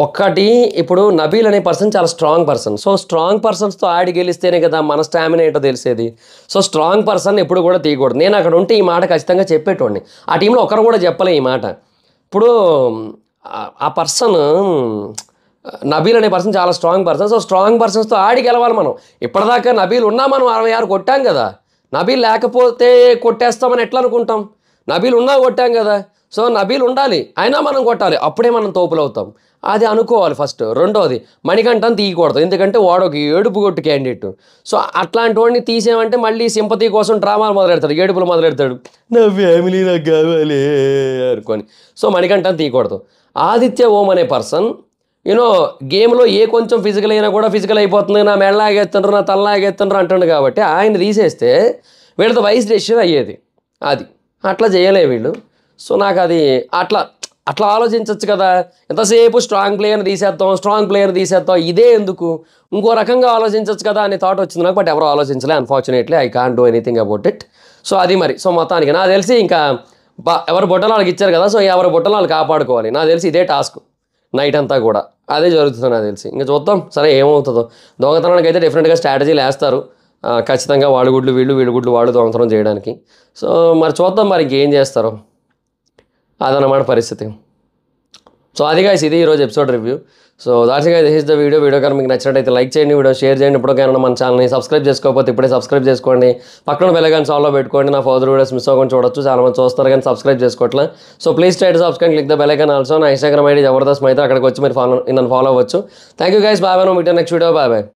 ఒక్కటి, ఇప్పుడు నబీల్ అనే పర్సన్ చాలా స్ట్రాంగ్ పర్సన్. సో స్ట్రాంగ్ పర్సన్స్తో ఆడి గెలిస్తేనే కదా మన స్టామినా ఏంటో తెలిసేది. సో స్ట్రాంగ్ పర్సన్ ఎప్పుడు కూడా తీయకూడదు. నేను అక్కడ ఉంటే ఈ మాట ఖచ్చితంగా చెప్పేటోడిని. ఆ టీంలో ఒకరు కూడా చెప్పలే ఈ మాట. ఇప్పుడు ఆ పర్సన్ నబీల్ అనే పర్సన్ చాలా స్ట్రాంగ్ పర్సన్. సో స్ట్రాంగ్ పర్సన్స్తో ఆడి గెలవాలి మనం. ఇప్పటిదాకా నబీల్ ఉన్నా మనం 66 కొట్టాం కదా. నబీల్ లేకపోతే కొట్టేస్తామని ఎట్లా అనుకుంటాం? నబీల్ ఉన్నా కొట్టాం కదా. సో నబీల్ ఉండాలి, అయినా మనం కొట్టాలి, అప్పుడే మనం తోపులు అవుతాం. అది అనుకోవాలి ఫస్ట్. రెండోది, మణికంఠని తీయకూడదు, ఎందుకంటే వాడు ఒక ఏడుపు కొట్టు క్యాండిడేట్. సో అట్లాంటి వాడిని తీసేమంటే మళ్ళీ సింపతి కోసం డ్రామాలు మొదలెడతాడు, ఏడుపులు మొదలెడతాడు, నా ఫ్యామిలీ నాకు కావాలి అనుకొని. సో మణికంఠని తీయకూడదు. ఆదిత్య ఓం అనే పర్సన్ గేమ్లో ఏ కొంచెం ఫిజికల్ అయినా కూడా ఫిజికల్ అయిపోతుంది, నా మెళ్ళలాగేస్తుండ్రు, నా తలలాగేస్తుండ్రు అంటుండు. కాబట్టి ఆయన తీసేస్తే వీళ్ళతో వైస్ డెసిషన్ అయ్యేది. అది అట్లా చేయలే వీళ్ళు. సో నాకు అది అట్లా ఆలోచించవచ్చు కదా. ఎంతసేపు స్ట్రాంగ్ ప్లేయర్ని తీసేద్దాం, ఇదే ఎందుకు, ఇంకో రకంగా ఆలోచించవచ్చు కదా అనే థాట్ వచ్చింది నాకు. బట్ ఎవరు ఆలోచించలే. Unfortunately I can't do anything about it. So అది మరి. సో మొత్తానికి నాకు తెలిసి ఇంకా ఎవరి బుట్టలు వాళ్ళకి ఇచ్చారు కదా. సో ఎవరి బుట్టలు వాళ్ళు కాపాడుకోవాలి. నాకు తెలిసి ఇదే టాస్క్ నైట్ అంతా కూడా అదే జరుగుతుంది నాకు తెలిసి. ఇంకా చూద్దాం సరే ఏమవుతుందో. దొంగతనానికి అయితే డెఫినెట్గా స్ట్రాటజీలు వేస్తారు ఖచ్చితంగా. వాళ్ళ గుడ్లు వీళ్ళు గుడ్లు వాళ్ళు దొంగతనం చేయడానికి. సో మరి చూద్దాం మరి ఇంకేం చేస్తారో, అదన్నమాట పరిస్థితి. సో అది గైస్, ఇది ఈరోజు episode review. So that's guys, this is the video కనుక మీకు నచ్చినట్టయితే లైక్ చేయండి, వీడియో షేర్ చేయండి. ఇప్పటికైనా మన ఛానల్ని సబ్స్క్రైబ్ చేసుకోకపోతే ఇప్పుడే సబ్స్క్రైబ్ చేసుకోండి. పక్కన బెల్ ఐకాన్ ఆల్లో పెట్టుకోండి. నా ఫర్దర్ వీడియోస్ మిస్ అవ్వకుండా చూడొచ్చు. చాలా మంది చూస్తారు కానీ సబ్స్క్రైబ్ చేసుకోవట్లేదు. So please try to subscribe, click the bell icon also. నా ఇన్స్టాగ్రామ్ ఐడి జబర్దస్త్ అయితే అక్కడికి వచ్చి మీరు నన్ను ఫాలో అవ్వచ్చు. Thank you guys, bye bye. Meet next video, bye bye.